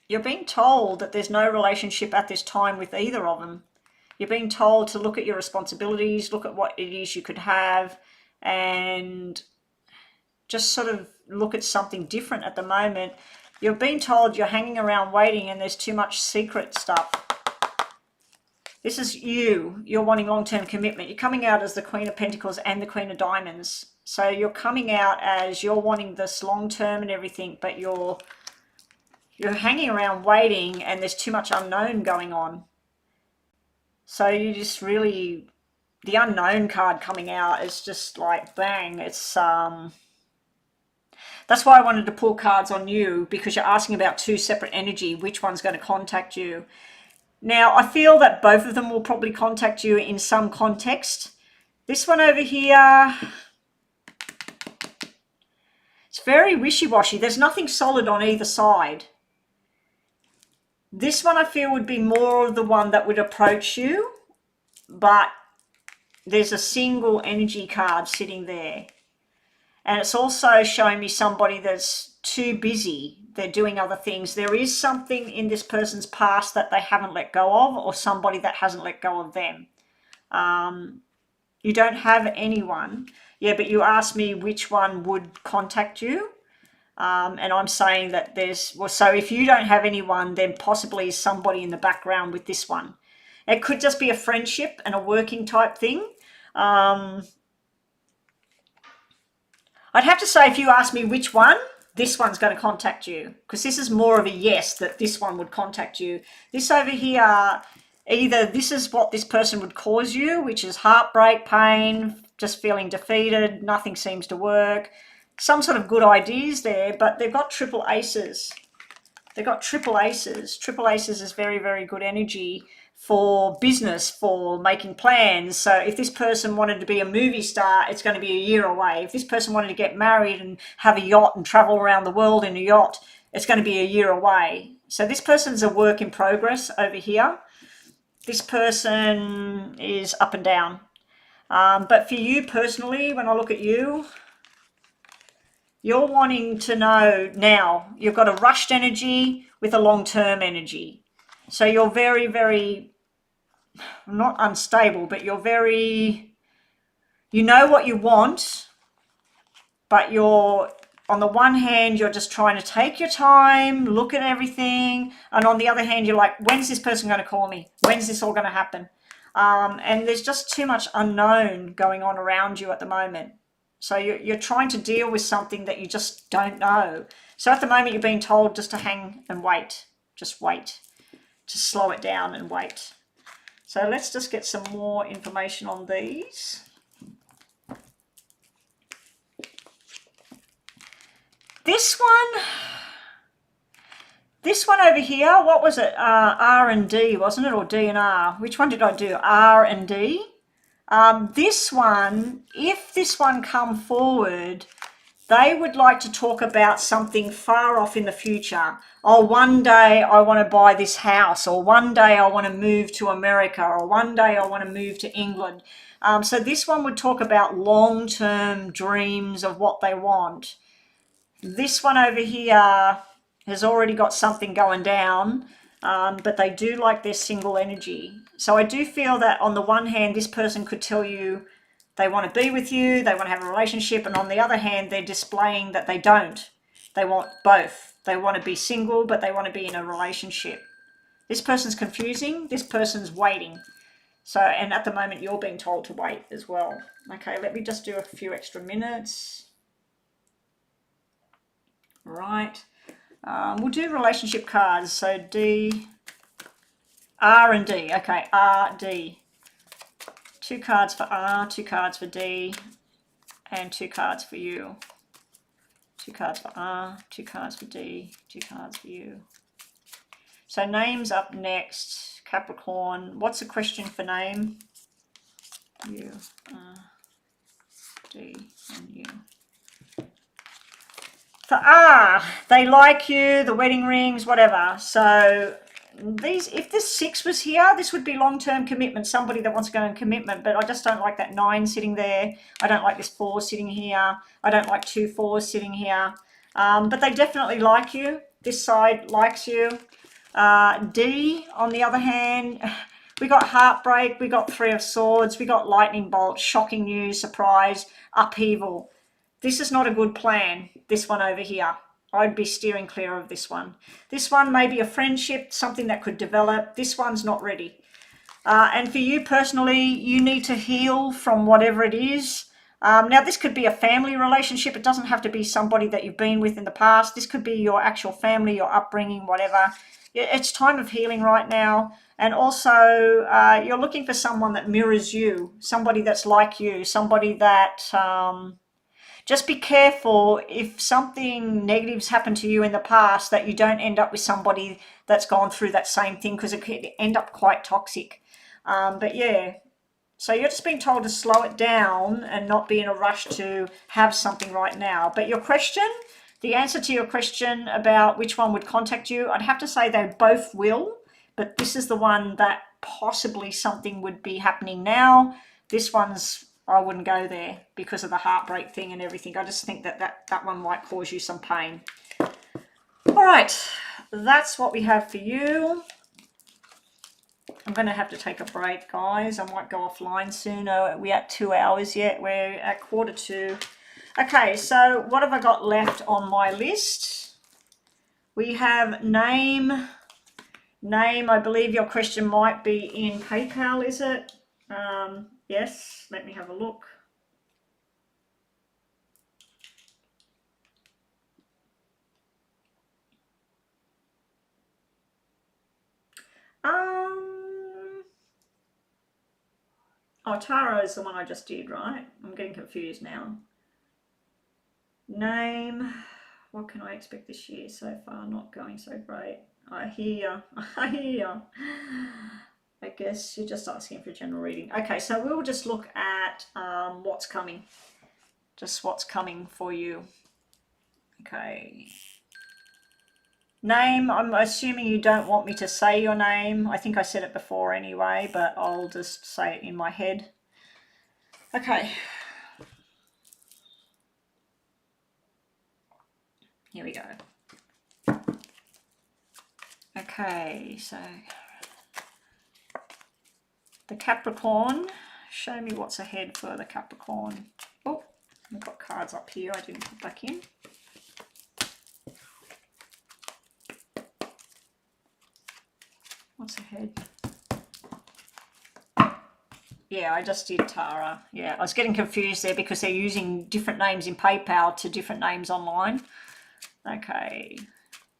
You're being told that there's no relationship at this time with either of them. You're being told to look at your responsibilities, look at what it is you could have, and just sort of look at something different at the moment. You're being told you're hanging around waiting and there's too much secret stuff. This is you. You're wanting long-term commitment. You're coming out as the Queen of Pentacles and the Queen of Diamonds. So you're coming out as you're wanting this long-term and everything, but you're hanging around waiting and there's too much unknown going on. So you just really, the unknown card coming out is just like bang. It's that's why I wanted to pull cards on you, because you're asking about 2 separate energy. Which one's going to contact you? Now, I feel that both of them will probably contact you in some context. This one over here, it's very wishy-washy. There's nothing solid on either side. This one I feel would be more of the one that would approach you, but there's a single energy card sitting there. And it's also showing me somebody that's too busy. They're doing other things. There is something in this person's past that they haven't let go of, or somebody that hasn't let go of them. You don't have anyone. Yeah, but you asked me which one would contact you. And I'm saying that there's, well, so if you don't have anyone, then possibly somebody in the background with this one. It could just be a friendship and a working type thing. I'd have to say, if you ask me which one, this one's going to contact you, because this is more of a yes, that this one would contact you. This over here, either this is what this person would cause you, which is heartbreak, pain, just feeling defeated, nothing seems to work, some sort of good ideas there, but they've got triple aces. They've got triple aces. Triple aces is very, very good energy for business, for making plans. So if this person wanted to be a movie star, it's going to be a year away. If this person wanted to get married and have a yacht and travel around the world in a yacht, it's going to be a year away. So this person's a work in progress over here. This person is up and down. But for you personally, when I look at you, you're wanting to know now. You've got a rushed energy with a long-term energy. So you're very, very, not unstable, but you're very, you know what you want, but you're, on the one hand, you're just trying to take your time, look at everything. And on the other hand, you're like, when's this person going to call me? When's this all going to happen? And there's just too much unknown going on around you at the moment. So you're trying to deal with something that you just don't know. So at the moment, you're being told just to hang and wait. Just wait. Just slow it down and wait. So let's just get some more information on these. This one over here, what was it? R and D, wasn't it? Or D and R? Which one did I do? R and D? This one, if this one come forward, they would like to talk about something far off in the future. Oh, one day I want to buy this house, or one day I want to move to America, or one day I want to move to England. So this one would talk about long-term dreams of what they want. This one over here has already got something going down. But they do like their single energy. So I do feel that on the one hand, this person could tell you they want to be with you, they want to have a relationship, and on the other hand, they're displaying that they don't. They want both. They want to be single, but they want to be in a relationship. This person's confusing, this person's waiting. So, and at the moment, you're being told to wait as well. Okay, let me just do a few extra minutes. Right. We'll do relationship cards. So D, R and D. Okay, R, D. 2 cards for R, 2 cards for D, and 2 cards for you. 2 cards for R, 2 cards for D, 2 cards for you. So names up next. Capricorn. What's the question for name? You, R, D, and you. For R, they like you, the wedding rings, whatever. So these, if this 6 was here, this would be long-term commitment, somebody that wants to go in commitment, but I just don't like that 9 sitting there. I don't like this 4 sitting here. I don't like 2 4s sitting here. But they definitely like you. This side likes you. D, on the other hand, we got heartbreak, we got 3 of Swords, we got lightning bolt, shocking news, surprise, upheaval. This is not a good plan, this one over here. I'd be steering clear of this one. This one may be a friendship, something that could develop. This one's not ready. And for you personally, you need to heal from whatever it is. Now, this could be a family relationship. It doesn't have to be somebody that you've been with in the past. This could be your actual family, your upbringing, whatever. It's time of healing right now. And also, you're looking for someone that mirrors you, somebody that's like you, somebody that... just be careful if something negative's happened to you in the past that you don't end up with somebody that's gone through that same thing, because it could end up quite toxic. But yeah, so you're just being told to slow it down and not be in a rush to have something right now. But your question, The answer to your question about which one would contact you, I'd have to say they both will, but this is the one that possibly something would be happening now. This one's, I wouldn't go there because of the heartbreak thing and everything. I just think that one might cause you some pain. All right, that's what we have for you. I'm going to have to take a break, guys. I might go offline soon. Are we at 2 hours yet? We're at 1:45. Okay, so what have I got left on my list? We have name. Name, I believe your question might be in PayPal, is it? Yes, let me have a look. Oh, Tara is the one I just did, right? I'm getting confused now. Name, what can I expect this year? So far, not going so great. I hear. I guess you're just asking for a general reading. Okay, so we'll just look at what's coming. Just what's coming for you. Okay. Name, I'm assuming you don't want me to say your name. I think I said it before anyway, but I'll just say it in my head. Okay. Here we go. Okay, so the Capricorn. Show me what's ahead for the Capricorn. Oh, I've got cards up here I didn't put back in. What's ahead? Yeah, I just did Tara. Yeah, I was getting confused there because they're using different names in PayPal to different names online. Okay,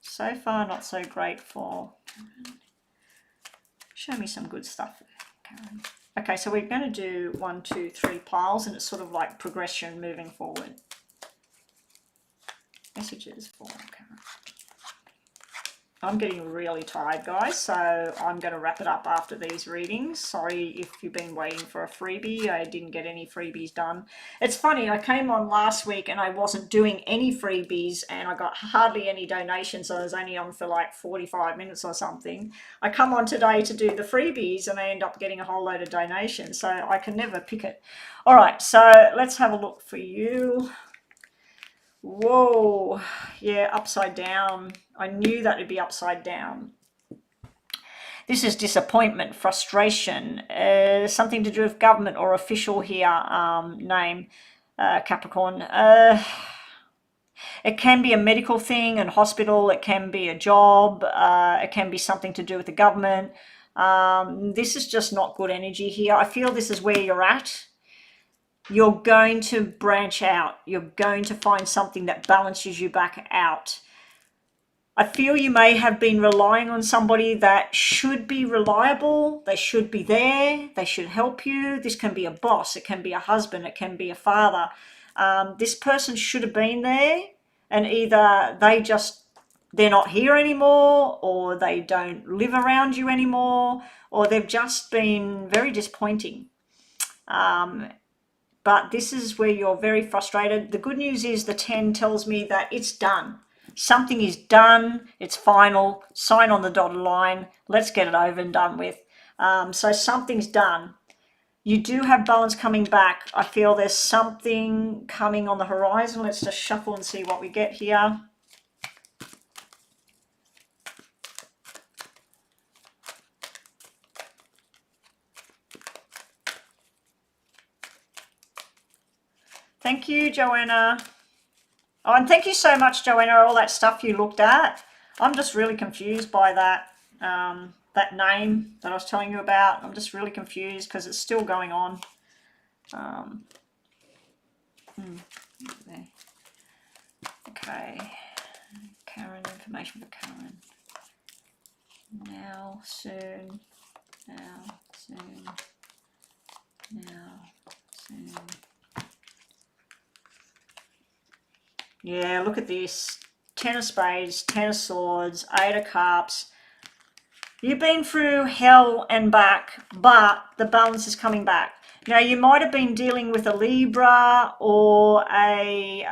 so far not so great for... Show me some good stuff, Karen. Okay, so we're going to do 1, 2, 3 piles, and it's sort of like progression moving forward. Messages for Karen. I'm getting really tired, guys, so I'm going to wrap it up after these readings. Sorry if you've been waiting for a freebie. I didn't get any freebies done. It's funny, I came on last week and I wasn't doing any freebies and I got hardly any donations. I was only on for like 45 minutes or something. I come on today to do the freebies and I end up getting a whole load of donations, so I can never pick it. All right, so let's have a look for you. Whoa, yeah, upside down. I knew that would be upside down. This is disappointment, frustration, something to do with government or official here, name, Capricorn. It can be a medical thing, a hospital, it can be a job, it can be something to do with the government. This is just not good energy here. I feel this is where you're at. You're going to branch out. You're going to find something that balances you back out. I feel you may have been relying on somebody that should be reliable. They should be there. They should help you. This can be a boss. It can be a husband. It can be a father. This person should have been there, and either they're not here anymore, or they don't live around you anymore, or they've just been very disappointing. But this is where you're very frustrated. The good news is the 10 tells me that it's done. Something is done. It's final. Sign on the dotted line. Let's get it over and done with. So something's done. You do have balance coming back. I feel there's something coming on the horizon. Let's just shuffle and see what we get here. Thank you, Joanna. Oh, and thank you so much, Joanna, all that stuff you looked at. I'm just really confused by that that name that I was telling you about. I'm just really confused because it's still going on. Okay. Karen, information for Karen. Now, soon. Now, soon. Now, soon. Yeah, look at this. 10 of Spades, 10 of Swords, 8 of Cups. You've been through hell and back, but the balance is coming back. Now, you might have been dealing with a Libra or a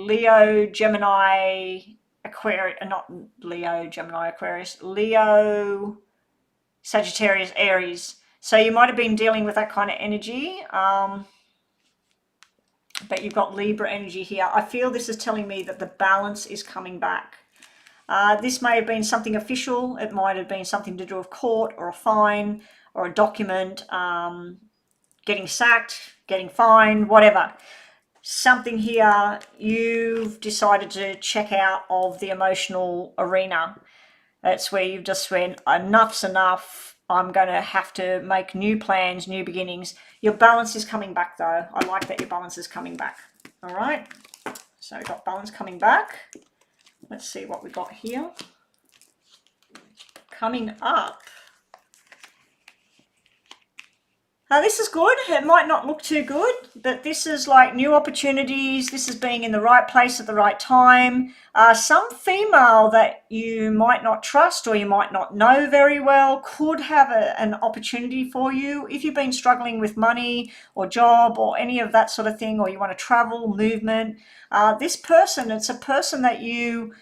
Leo, Gemini, Aquarius, not Leo, Gemini, Aquarius, Leo, Sagittarius, Aries. So you might have been dealing with that kind of energy. But you've got Libra energy here. I feel this is telling me that the balance is coming back. This may have been something official. It might have been something to do with court or a fine or a document, getting sacked, getting fined, whatever. Something here you've decided to check out of the emotional arena. That's where you've just went, enough's enough. I'm going to have to make new plans, new beginnings. Your balance is coming back though. I like that your balance is coming back. All right. So we've got balance coming back. Let's see what we got here. Coming up. Now this is good. It might not look too good, but this is like new opportunities. This is being in the right place at the right time. Some female that you might not trust or you might not know very well could have an opportunity for you. If you've been struggling with money or job or any of that sort of thing, or you want to travel, movement, this person, it's a person that you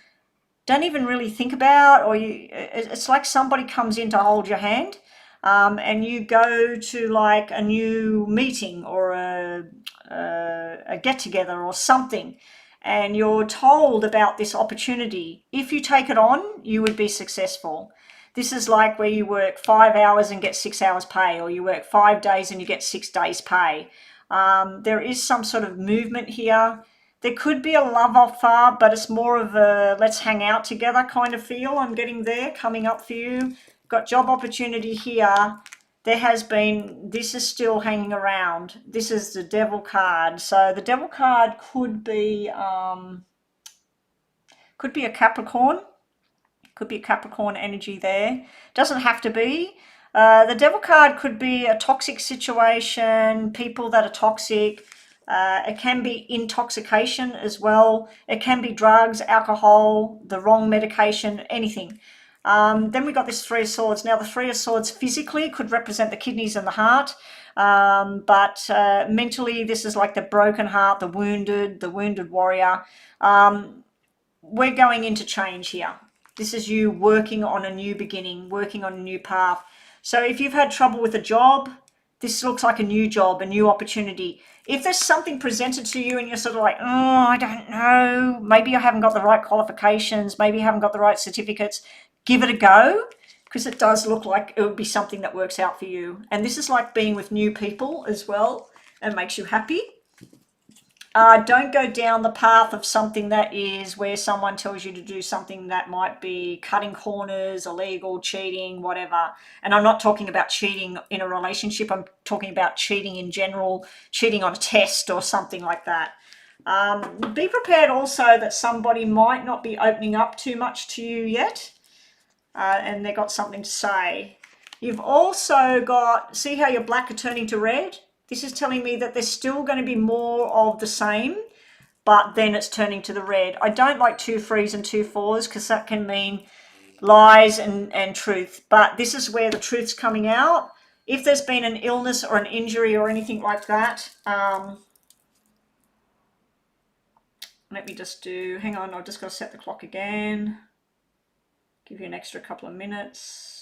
don't even really think about, or it's like somebody comes in to hold your hand. And you go to like a new meeting or a get-together or something, and you're told about this opportunity. If you take it on, you would be successful. This is like where you work 5 hours and get 6 hours pay, or you work 5 days and you get 6 days pay. There is some sort of movement here. There could be a love offer, but it's more of a let's hang out together kind of feel. I'm getting there coming up for you. Got job opportunity here. There has been, this is still hanging around. This is the Devil card. So the Devil card could be a Capricorn. Could be a Capricorn energy there. Doesn't have to be. The Devil card could be a toxic situation, people that are toxic. It can be intoxication as well. It can be drugs, alcohol, the wrong medication, anything. Then we got this Three of Swords. Now the Three of Swords physically could represent the kidneys and the heart, but mentally this is like the broken heart, the wounded warrior. We're going into change here. This is you working on a new beginning, working on a new path. So if you've had trouble with a job, this looks like a new job, a new opportunity. If there's something presented to you and you're sort of like, oh, I don't know, maybe I haven't got the right qualifications, maybe I haven't got the right certificates, give it a go, because it does look like it would be something that works out for you. And this is like being with new people as well and makes you happy. Don't go down the path of something that is where someone tells you to do something that might be cutting corners, illegal, cheating, whatever. And I'm not talking about cheating in a relationship. I'm talking about cheating in general, cheating on a test or something like that. Be prepared also that somebody might not be opening up too much to you yet. And they've got something to say. You've also got, see how your black are turning to red? This is telling me that there's still going to be more of the same, but then it's turning to the red. I don't like 2 3s and 2 4s because that can mean lies and truth. But this is where the truth's coming out. If there's been an illness or an injury or anything like that, let me just do, hang on, I've just got to set the clock again. Give you an extra couple of minutes.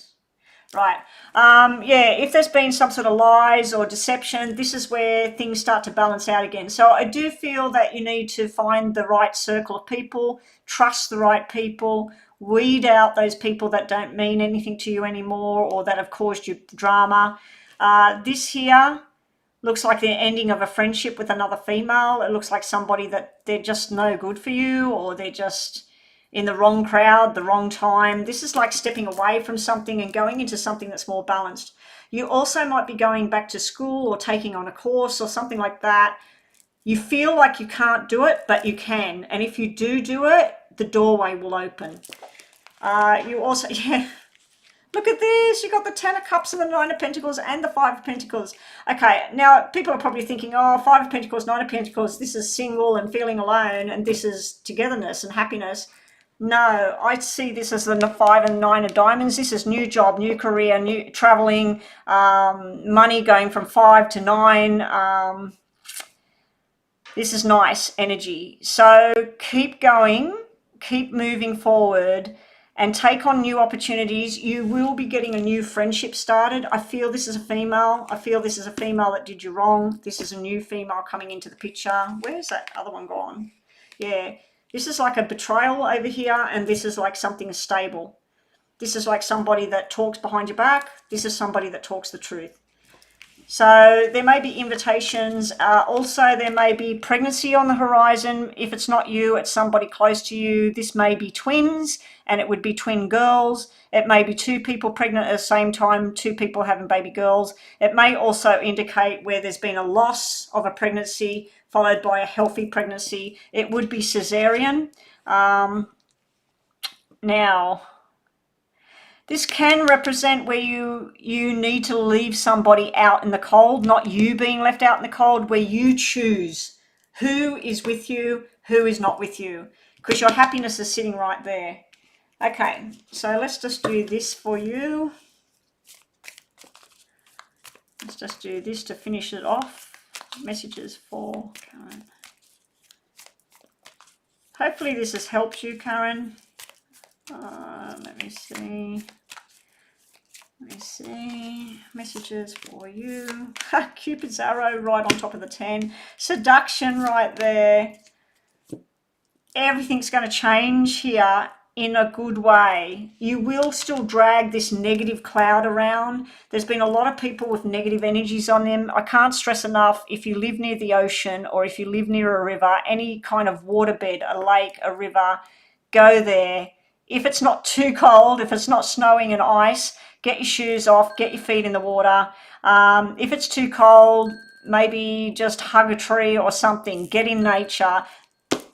Right. Yeah, if there's been some sort of lies or deception, this is where things start to balance out again. So I do feel that you need to find the right circle of people, trust the right people, weed out those people that don't mean anything to you anymore or that have caused you drama. This here looks like the ending of a friendship with another female. It looks like somebody that they're just no good for you, or they're just in the wrong crowd, the wrong time. This is like stepping away from something and going into something that's more balanced. You also might be going back to school or taking on a course or something like that. You feel like you can't do it, but you can. And if you do it, the doorway will open. You also, yeah, look at this. You got the 10 of Cups and the 9 of Pentacles and the 5 of Pentacles. Okay, now people are probably thinking, oh, 5 of Pentacles, 9 of Pentacles, this is single and feeling alone, and this is togetherness and happiness. No, I see this as the 5 and 9 of Diamonds. This is new job, new career, new traveling, money going from 5 to 9. This is nice energy. So keep going, keep moving forward, and take on new opportunities. You will be getting a new friendship started. I feel this is a female. I feel this is a female that did you wrong. This is a new female coming into the picture. Where's that other one gone? Yeah, this is like a betrayal over here, and this is like something stable. This is like somebody that talks behind your back. This is somebody that talks the truth. So there may be invitations. Also, there may be pregnancy on the horizon. If it's not you, it's somebody close to you. This may be twins, and it would be twin girls. It may be two people pregnant at the same time, two people having baby girls. It may also indicate where there's been a loss of a pregnancy followed by a healthy pregnancy. It would be cesarean. Now, this can represent where you need to leave somebody out in the cold, not you being left out in the cold, where you choose who is with you, who is not with you, because your happiness is sitting right there. Okay, so let's just do this for you. Let's just do this to finish it off. Messages for Karen. Hopefully this has helped you, Karen. Let me see. Let me see. Messages for you. Cupid's arrow right on top of the 10. Seduction right there. Everything's going to change here in a good way. You will still drag this negative cloud around. There's been a lot of people with negative energies on them. I can't stress enough, if you live near the ocean or if you live near a river, any kind of waterbed, a lake, a river, go there. If it's not too cold, if it's not snowing and ice, get your shoes off, get your feet in the water. If it's too cold, maybe just hug a tree or something. Get in nature.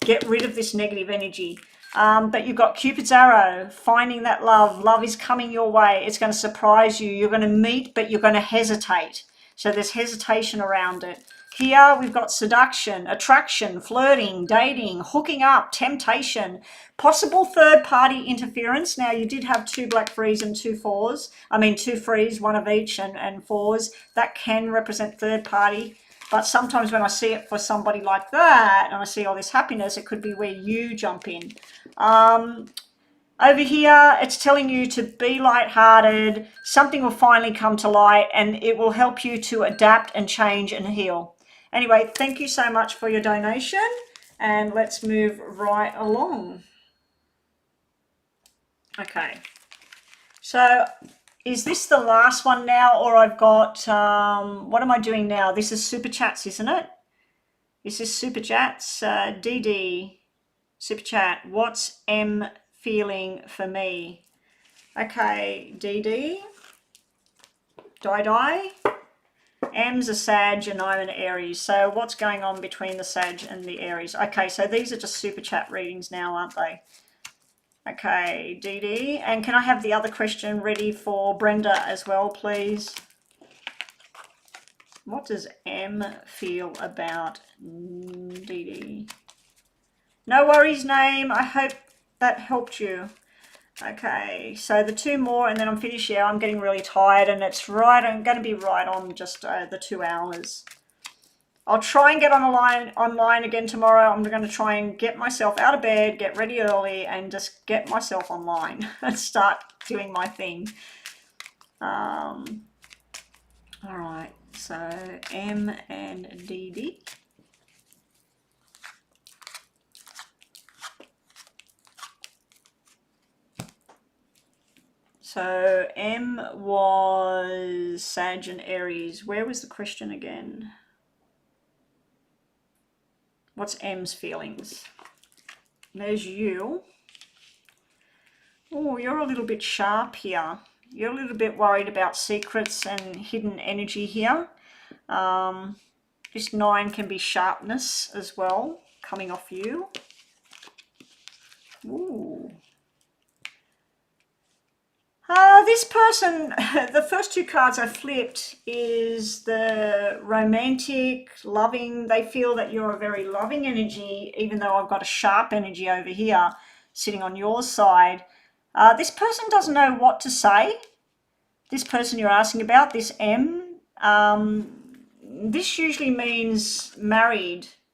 Get rid of this negative energy. But you've got Cupid's arrow, finding that love. Love is coming your way. It's going to surprise you. You're going to meet, but you're going to hesitate. So there's hesitation around it. Here we've got seduction, attraction, flirting, dating, hooking up, temptation, possible third-party interference. Now, you did have 2 black threes and 2 fours. I mean, 2 threes, 1 of each, and fours. That can represent third-party. But sometimes when I see it for somebody like that, and I see all this happiness, it could be where you jump in. Over here, it's telling you to be lighthearted. Something will finally come to light, and it will help you to adapt and change and heal. Anyway, thank you so much for your donation, and let's move right along. Okay, so is this the last one now, or I've got, what am I doing now? This is Super Chats, isn't it? This is Super Chats. DD, Super Chat, what's M feeling for me? Okay, DD, Die. M's a Sag and I'm an Aries. So what's going on between the Sag and the Aries? Okay, so these are just Super Chat readings now, aren't they? Okay, DD. And can I have the other question ready for Brenda as well, please? What does M feel about DD? No worries, name. I hope that helped you. Okay, so the 2 more and then I'm finished. Yeah, I'm getting really tired and it's right. I'm going to be right on just the 2 hours. I'll try and get online again tomorrow. I'm going to try and get myself out of bed, get ready early, and just get myself online and start doing my thing. All right, so M and DD. So M was Sag and Aries. Where was the question again? What's M's feelings? There's you. Oh, you're a little bit sharp here. You're a little bit worried about secrets and hidden energy here. This 9 can be sharpness as well, coming off you. Ooh. This person, the first 2 cards I flipped is the romantic, loving. They feel that you're a very loving energy, even though I've got a sharp energy over here sitting on your side. This person doesn't know what to say. This person you're asking about, this M, this usually means married.